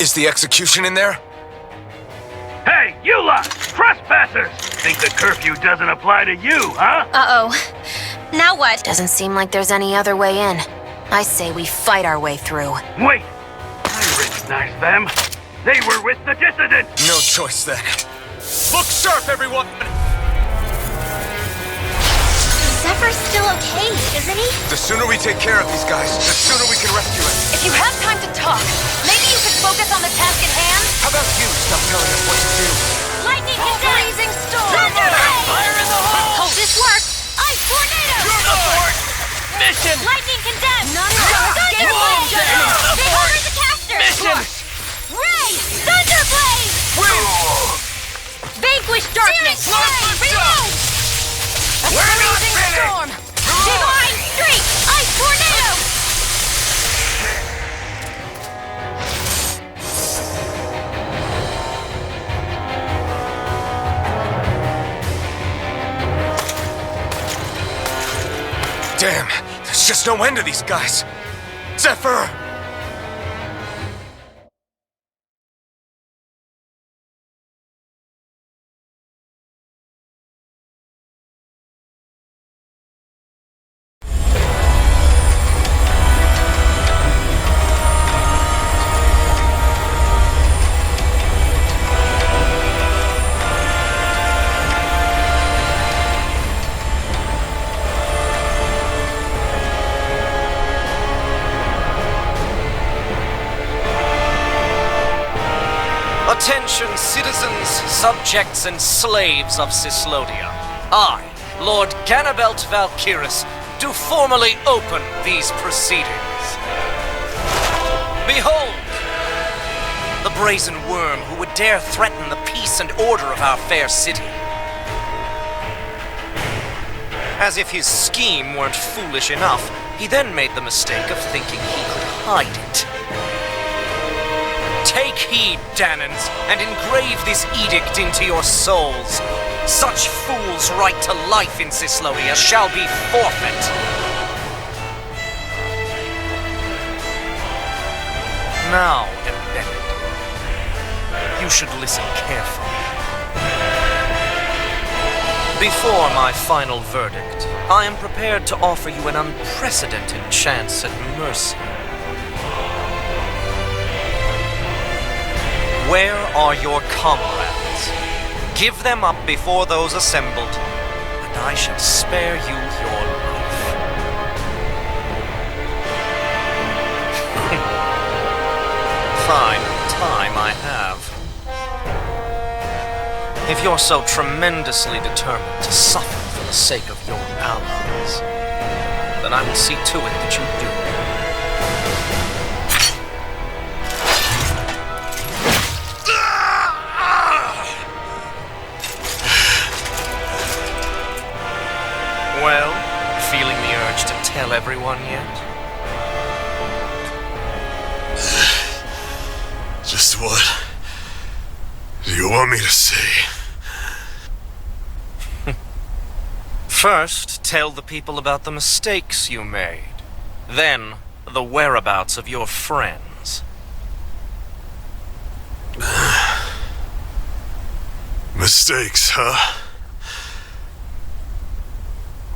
Is the execution in there? Hey, you lot! Trespassers! Think the curfew doesn't apply to you, huh? Uh-oh. Now what? Doesn't seem like there's any other way in. I say we fight our way through. Wait! I recognize them. They were with the dissident! No choice then. Look sharp, everyone! Zephyr's still okay, isn't he? The sooner we take care of these guys, the sooner we can rescue him. If you have time to talk, maybe you could focus on the task at hand? How about you stop telling us what to do? Lightning freezing storm! Fire in the hole! Hope this works! Ice tornado! Abort! Mission Lightning condemned! Come on, then! They order the caster! Mission! Ray! Thunderblade! Vanquish darkness! Reload! We're not Freezing finished! storm! Divine streak! Ice tornado! Damn, there's just no end to these guys. Zephyr! Attention, citizens, subjects, and slaves of Cyslodia. I, Lord Ganabelt Valkyris, do formally open these proceedings. Behold! The brazen worm who would dare threaten the peace and order of our fair city. As if his scheme weren't foolish enough, he then made the mistake of thinking he could hide it. Take heed, Danans, and engrave this edict into your souls. Such fools' right to life in Cyslodia shall be forfeit. Now, embedded, you should listen carefully. Before my final verdict, I am prepared to offer you an unprecedented chance at mercy. Where are your comrades? Give them up before those assembled, and I shall spare you your life. Fine time I have. If you're so tremendously determined to suffer for the sake of your allies, then I will see to it that you do. Well, feeling the urge to tell everyone yet? Just what do you want me to say? First, tell the people about the mistakes you made. Then, the whereabouts of your friends. Mistakes, huh?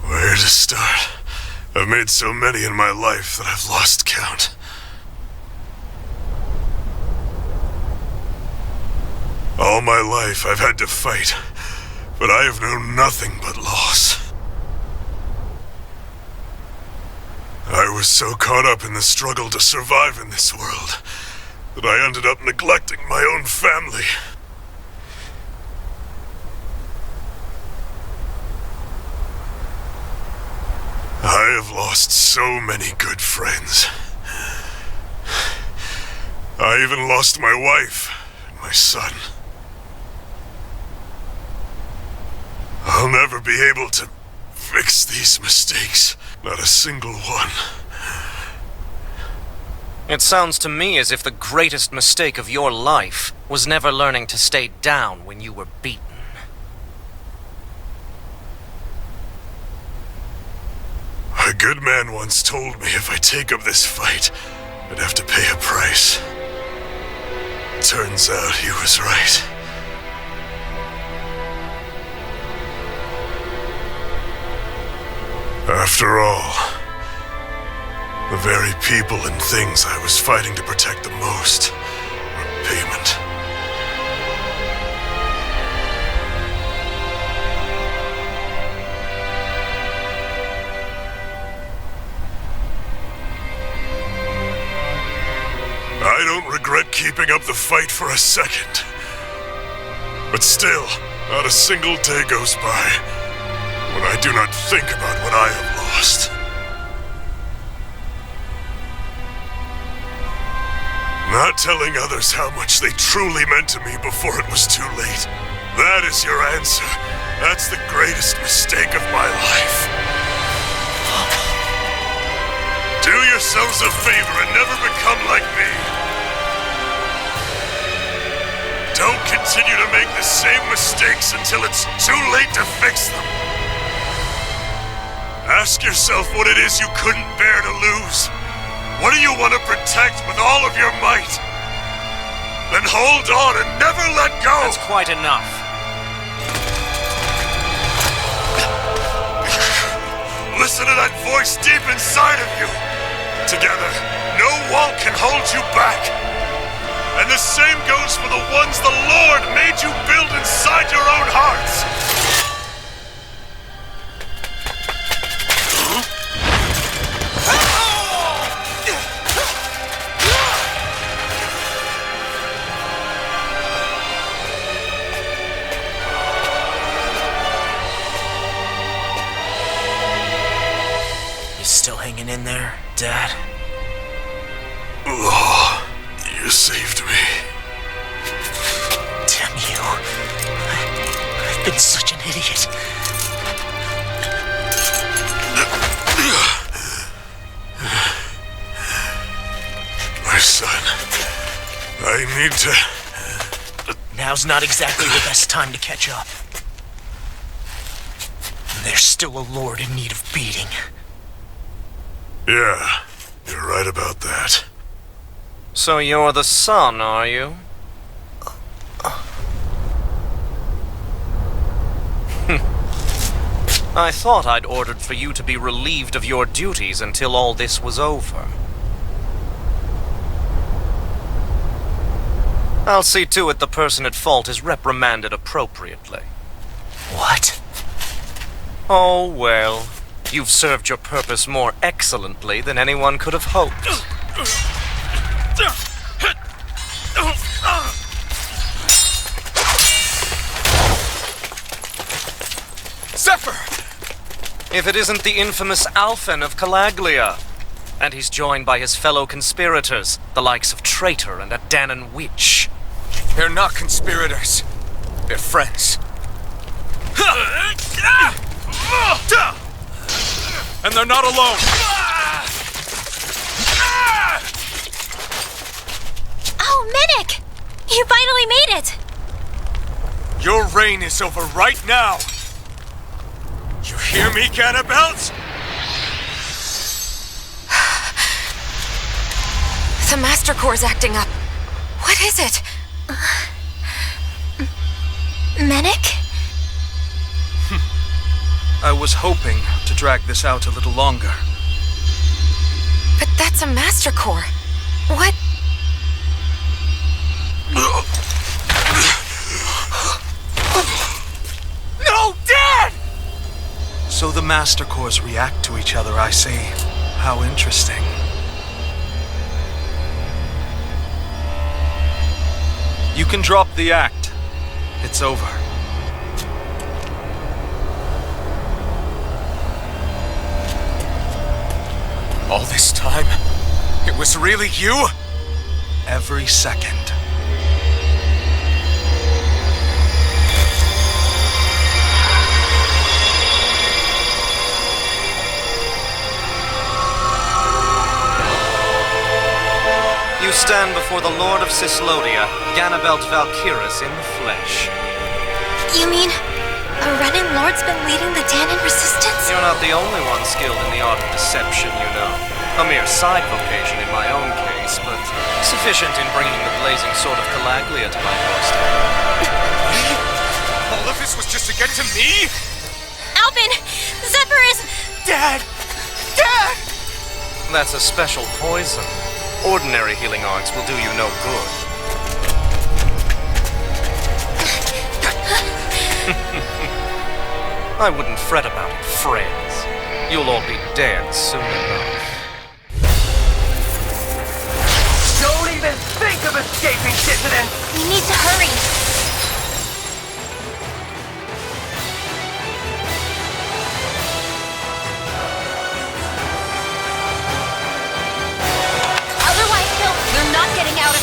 Where to start? I've made so many in my life that I've lost count. All my life I've had to fight, but I have known nothing but loss. I was so caught up in the struggle to survive in this world that I ended up neglecting my own family. I have lost so many good friends. I even lost my wife and my son. I'll never be able to fix these mistakes. Not a single one. It sounds to me as if the greatest mistake of your life was never learning to stay down when you were beaten. A good man once told me if I take up this fight, I'd have to pay a price. Turns out he was right. After all, the very people and things I was fighting to protect the most were payment. I don't regret keeping up the fight for a second. But still, not a single day goes by when I do not think about what I have lost. Not telling others how much they truly meant to me before it was too late. That is your answer. That's the greatest mistake of my life. Do yourselves a favor and never become like me. Don't continue to make the same mistakes until it's too late to fix them. Ask yourself what it is you couldn't bear to lose. What do you want to protect with all of your might? Then hold on and never let go! That's quite enough. Listen to that voice deep inside of you. Together, no wall can hold you back. And the same goes for the ones the Lord made you build inside your own hearts. Still hanging in there, Dad? Oh, you saved me. Damn you. I've been such an idiot. My son, I need to... Now's not exactly the best time to catch up. There's still a lord in need of beating. Yeah, you're right about that. So you're the son, are you? I thought I'd ordered for you to be relieved of your duties until all this was over. I'll see to it the person at fault is reprimanded appropriately. What? Oh, well. You've served your purpose more excellently than anyone could have hoped. Zephyr! If it isn't the infamous Alphen of Calaglia, and he's joined by his fellow conspirators, the likes of Traitor and a Danon Witch. They're not conspirators. They're friends. And they're not alone. Oh, Medic! You finally made it! Your reign is over right now. You hear me, Cannibals? The Master Core's acting up. What is it? Medic? I was hoping to drag this out a little longer. But that's a Master Core. What? No, Dad! So the Master Cores react to each other, I see. How interesting. You can drop the act. It's over. All this time, it was really you? Every second. You stand before the Lord of Cyslodia, Ganabelt Valkyrus in the flesh. You mean a Renin Lord's been leading the Danon resistance? You're not the only one skilled in the art of deception, you know. A mere side vocation in my own case, but sufficient in bringing the blazing sword of Calaglia to my doorstep. All of this was just to get to me? Alvin! Zephyr is... Dad! Dad! That's a special poison. Ordinary healing arts will do you no good. I wouldn't fret about it, friends. You'll all be dead soon enough. Don't even think of escaping, dissident! We need to hurry. Otherwise, they're not getting out of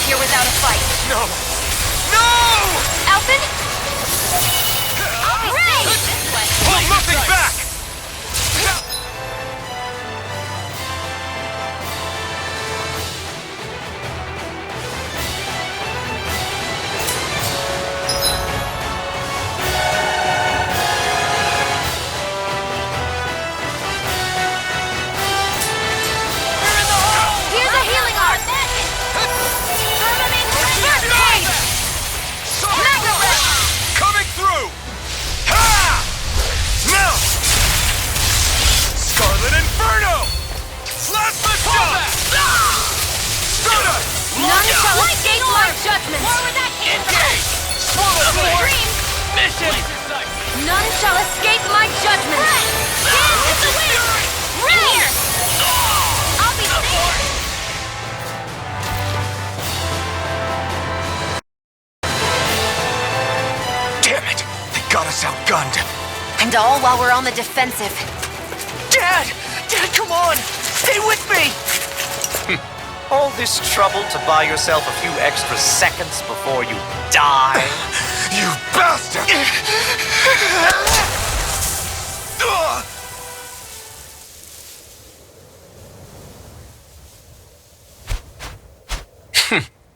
us outgunned. And all while we're on the defensive. Dad! Dad, come on! Stay with me! All this trouble to buy yourself a few extra seconds before you die? You bastard!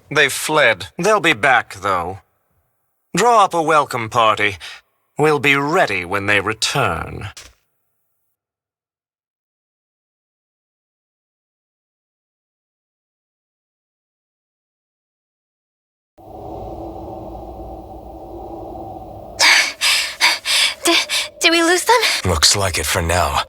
They've fled. They'll be back, though. Draw up a welcome party. We'll be ready when they return. Did we lose them? Looks like it for now.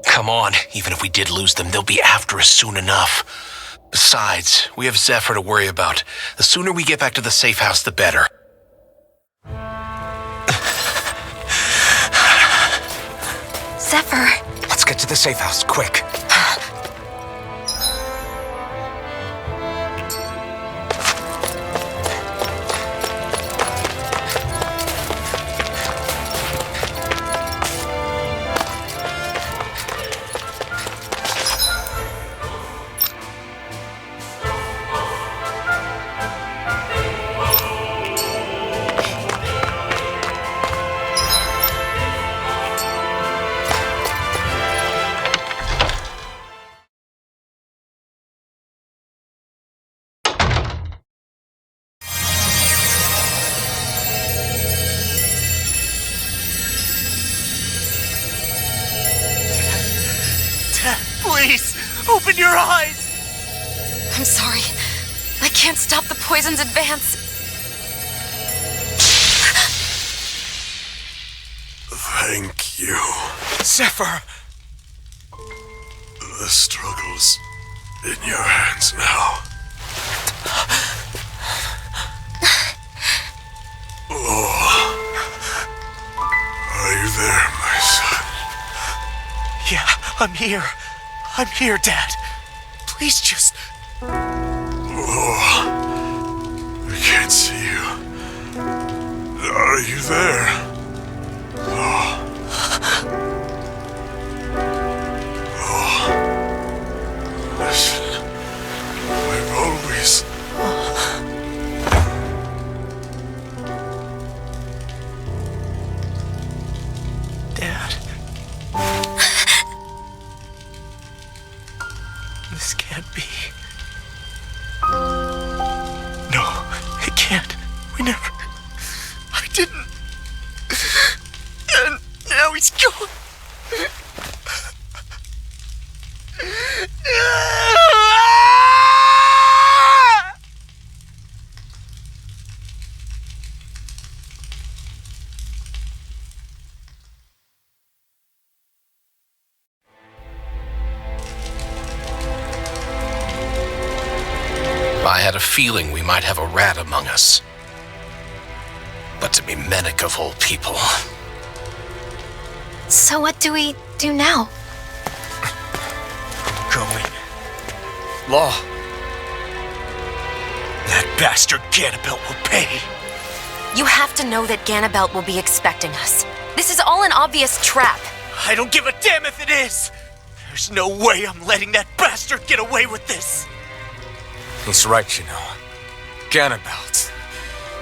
Come on, even if we did lose them, they'll be after us soon enough. Besides, we have Zephyr to worry about. The sooner we get back to the safe house, the better. Zephyr. Let's get to the safe house, quick. Please, open your eyes! I'm sorry. I can't stop the poison's advance. Thank you. Zephyr! The struggle's in your hands now. Oh. Are you there, my son? Yeah, I'm here. I'm here, Dad. Please just... Oh. I can't see you. Are you there? Oh. Listen, I've always... Dad. This can't be. No, it can't. We never... I didn't. And now he's gone. I had a feeling we might have a rat among us. But to be Mennick of all people... So what do we do now? Going. Law. That bastard Ganabelt will pay. You have to know that Ganabelt will be expecting us. This is all an obvious trap. I don't give a damn if it is. There's no way I'm letting that bastard get away with this. He's right, you know. Ganabelt.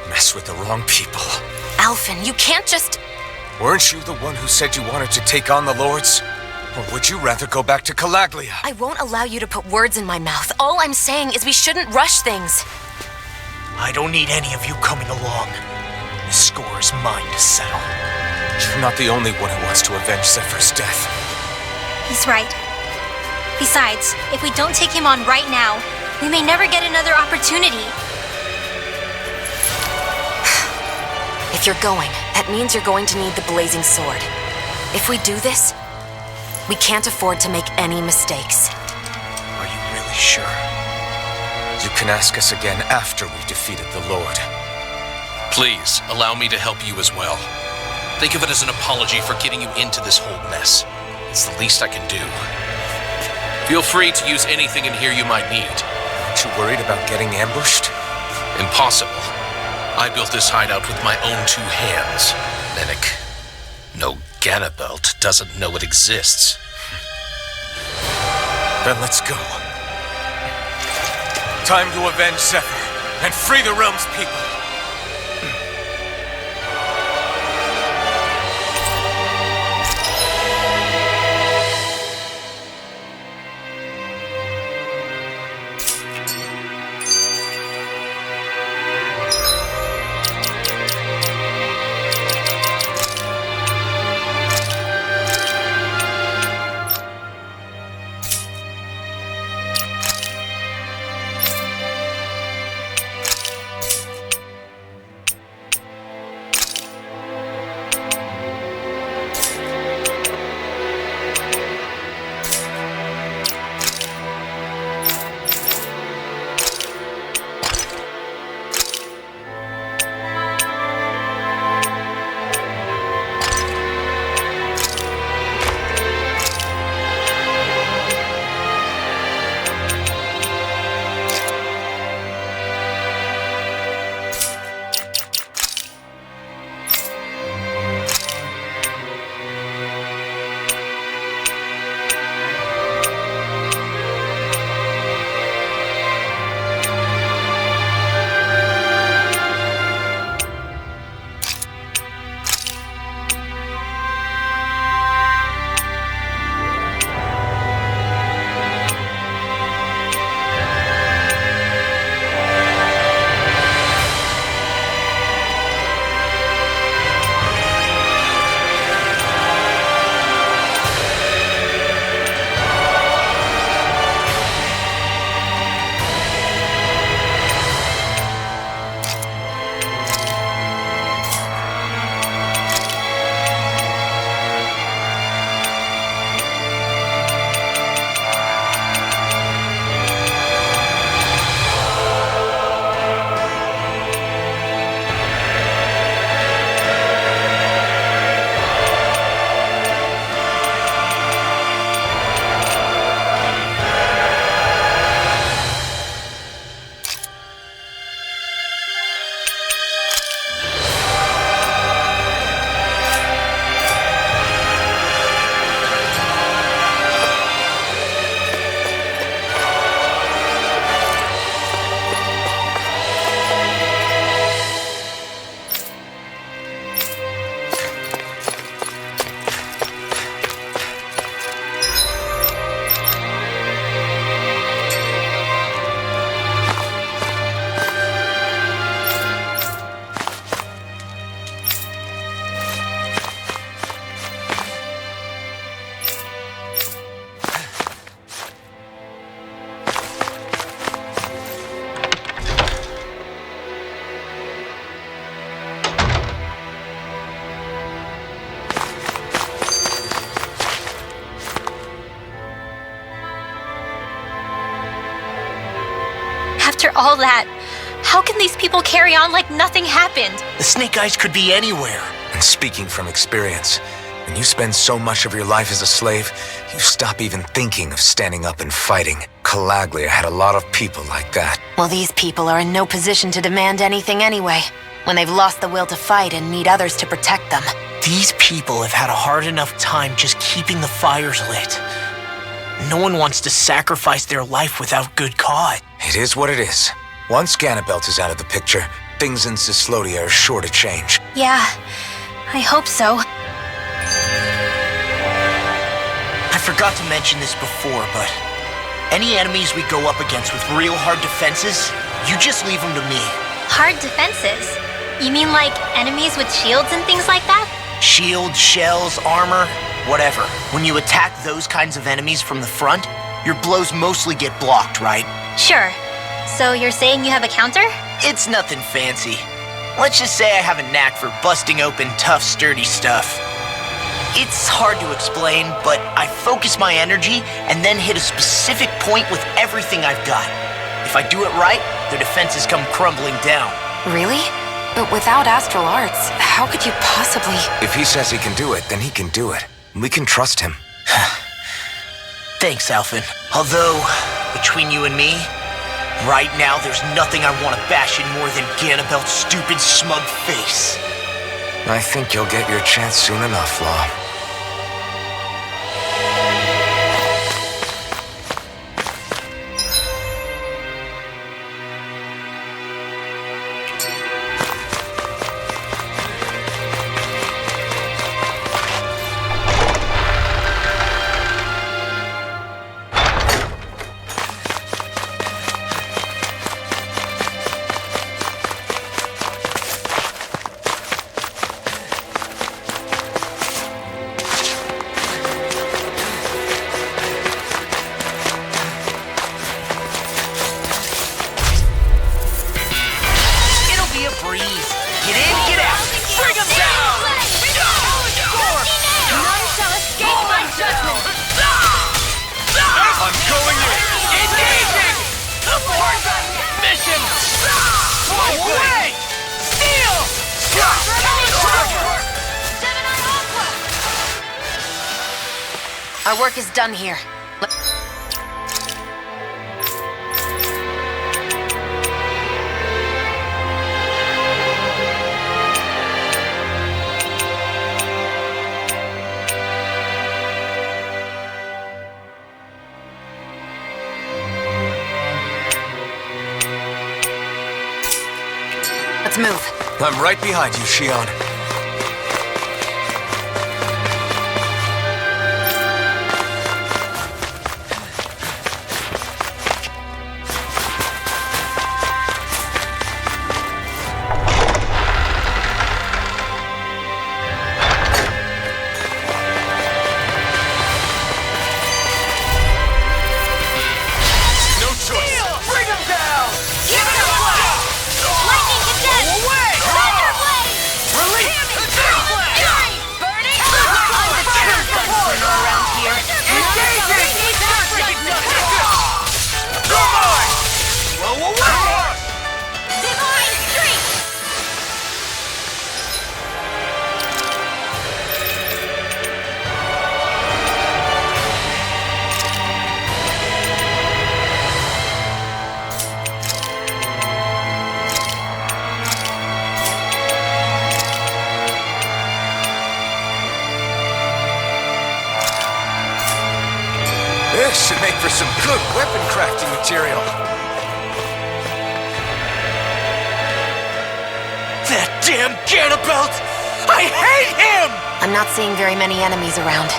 Mess with the wrong people. Alphen, you can't just... Weren't you the one who said you wanted to take on the Lords? Or would you rather go back to Calaglia? I won't allow you to put words in my mouth. All I'm saying is we shouldn't rush things. I don't need any of you coming along. The score is mine to settle. You're not the only one who wants to avenge Zephyr's death. He's right. Besides, if we don't take him on right now, we may never get another opportunity. If you're going, that means you're going to need the blazing sword. If we do this, we can't afford to make any mistakes. Are you really sure? You can ask us again after we've defeated the Lord. Please, allow me to help you as well. Think of it as an apology for getting you into this whole mess. It's the least I can do. Feel free to use anything in here you might need. Aren't too worried about getting ambushed? Impossible. I built this hideout with my own 2 hands. Mimic. No Ganabelt doesn't know it exists. Then let's go. Time to avenge Zephyr and free the realm's people. After all that, how can these people carry on like nothing happened? The Snake Eyes could be anywhere. And speaking from experience, when you spend so much of your life as a slave, you stop even thinking of standing up and fighting. Calaglia had a lot of people like that. Well, these people are in no position to demand anything anyway, when they've lost the will to fight and need others to protect them. These people have had a hard enough time just keeping the fires lit. No one wants to sacrifice their life without good cause. It is what it is. Once Ganabelt is out of the picture, things in Cislodia are sure to change. Yeah, I hope so. I forgot to mention this before, but any enemies we go up against with real hard defenses, you just leave them to me. Hard defenses? You mean like enemies with shields and things like that? Shield, shells, armor, whatever. When you attack those kinds of enemies from the front, your blows mostly get blocked, right? Sure. So you're saying you have a counter? It's nothing fancy. Let's just say I have a knack for busting open tough, sturdy stuff. It's hard to explain, but I focus my energy and then hit a specific point with everything I've got. If I do it right, their defenses come crumbling down. Really? But without astral arts, how could you possibly... If he says he can do it, then he can do it. We can trust him. Thanks, Alphen. Although, between you and me, Right now, there's nothing I want to bash in more than Ganabel's stupid, smug face. I think you'll get your chance soon enough, Law. Our work is done here. Let's move. I'm right behind you, Shion. This should make for some good weapon crafting material. That damn Ganabelt! I hate him! I'm not seeing very many enemies around.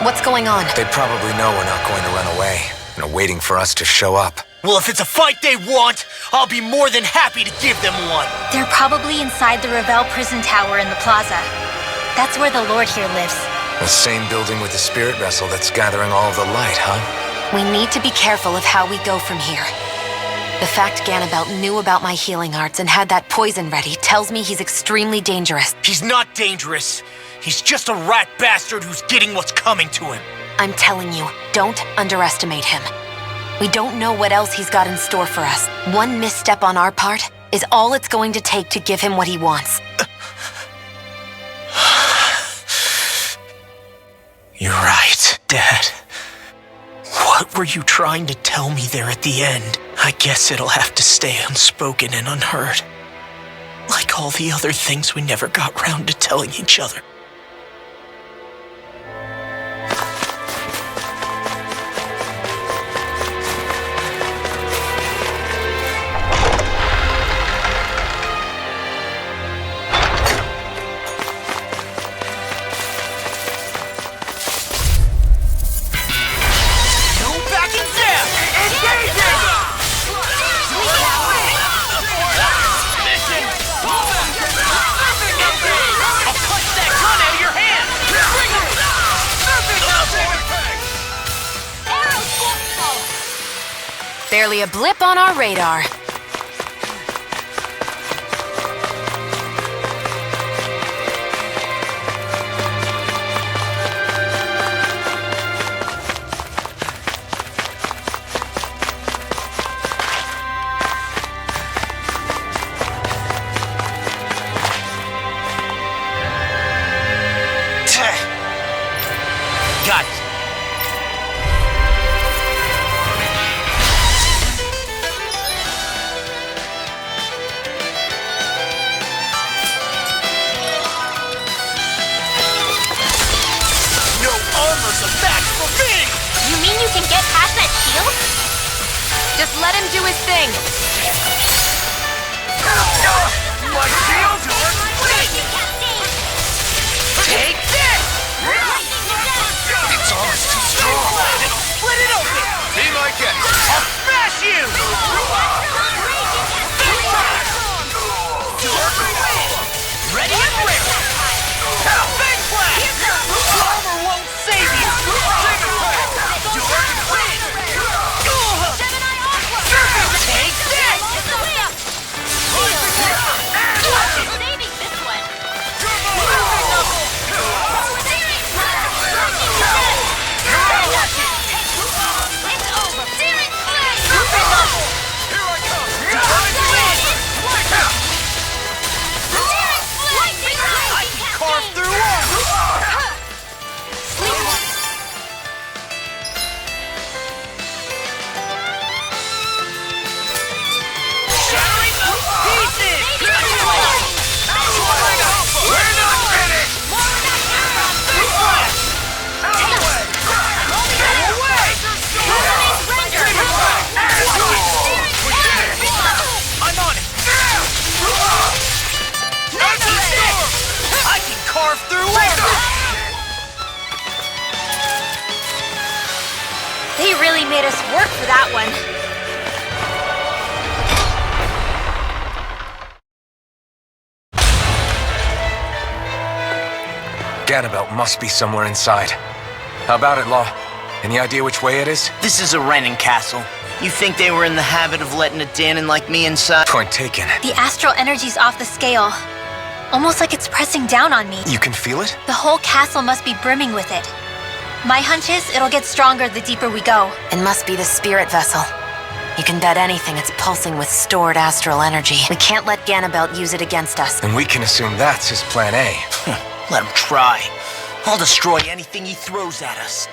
What's going on? They probably know we're not going to run away and are waiting for us to show up. Well, if it's a fight they want, I'll be more than happy to give them one. They're probably inside the Revel prison tower in the plaza. That's where the Lord here lives. The same building with the spirit vessel that's gathering all of the light, huh? We need to be careful of how we go from here. The fact Ganabelt knew about my healing arts and had that poison ready tells me he's extremely dangerous. He's not dangerous. He's just a rat bastard who's getting what's coming to him. I'm telling you, don't underestimate him. We don't know what else he's got in store for us. One misstep on our part is all it's going to take to give him what he wants. You're right, Dad. What were you trying to tell me there at the end? I guess it'll have to stay unspoken and unheard. Like all the other things we never got round to telling each other. Barely a blip on our radar. Got it. Just let him do his thing. My shield! Take this! It's almost too strong. Split it open! Be my guest. I'll smash you! Ready and ready! Big blast! Armor won't save you! Take this! Carve through armor! Shattering to pieces! We're not finished. I'm on it! I can carve through armor! They really made us work for that one. Ganabelt must be somewhere inside. How about it, Law? Any idea which way it is? This is a Renin castle. You think they were in the habit of letting a Danon like me inside? Point taken. The astral energy's off the scale. Almost like it's pressing down on me. You can feel it? The whole castle must be brimming with it. My hunch is it'll get stronger the deeper we go. It must be the spirit vessel. You can bet anything it's pulsing with stored astral energy. We can't let Ganabelt use it against us. And we can assume that's his plan A. Let him try. I'll destroy anything he throws at us.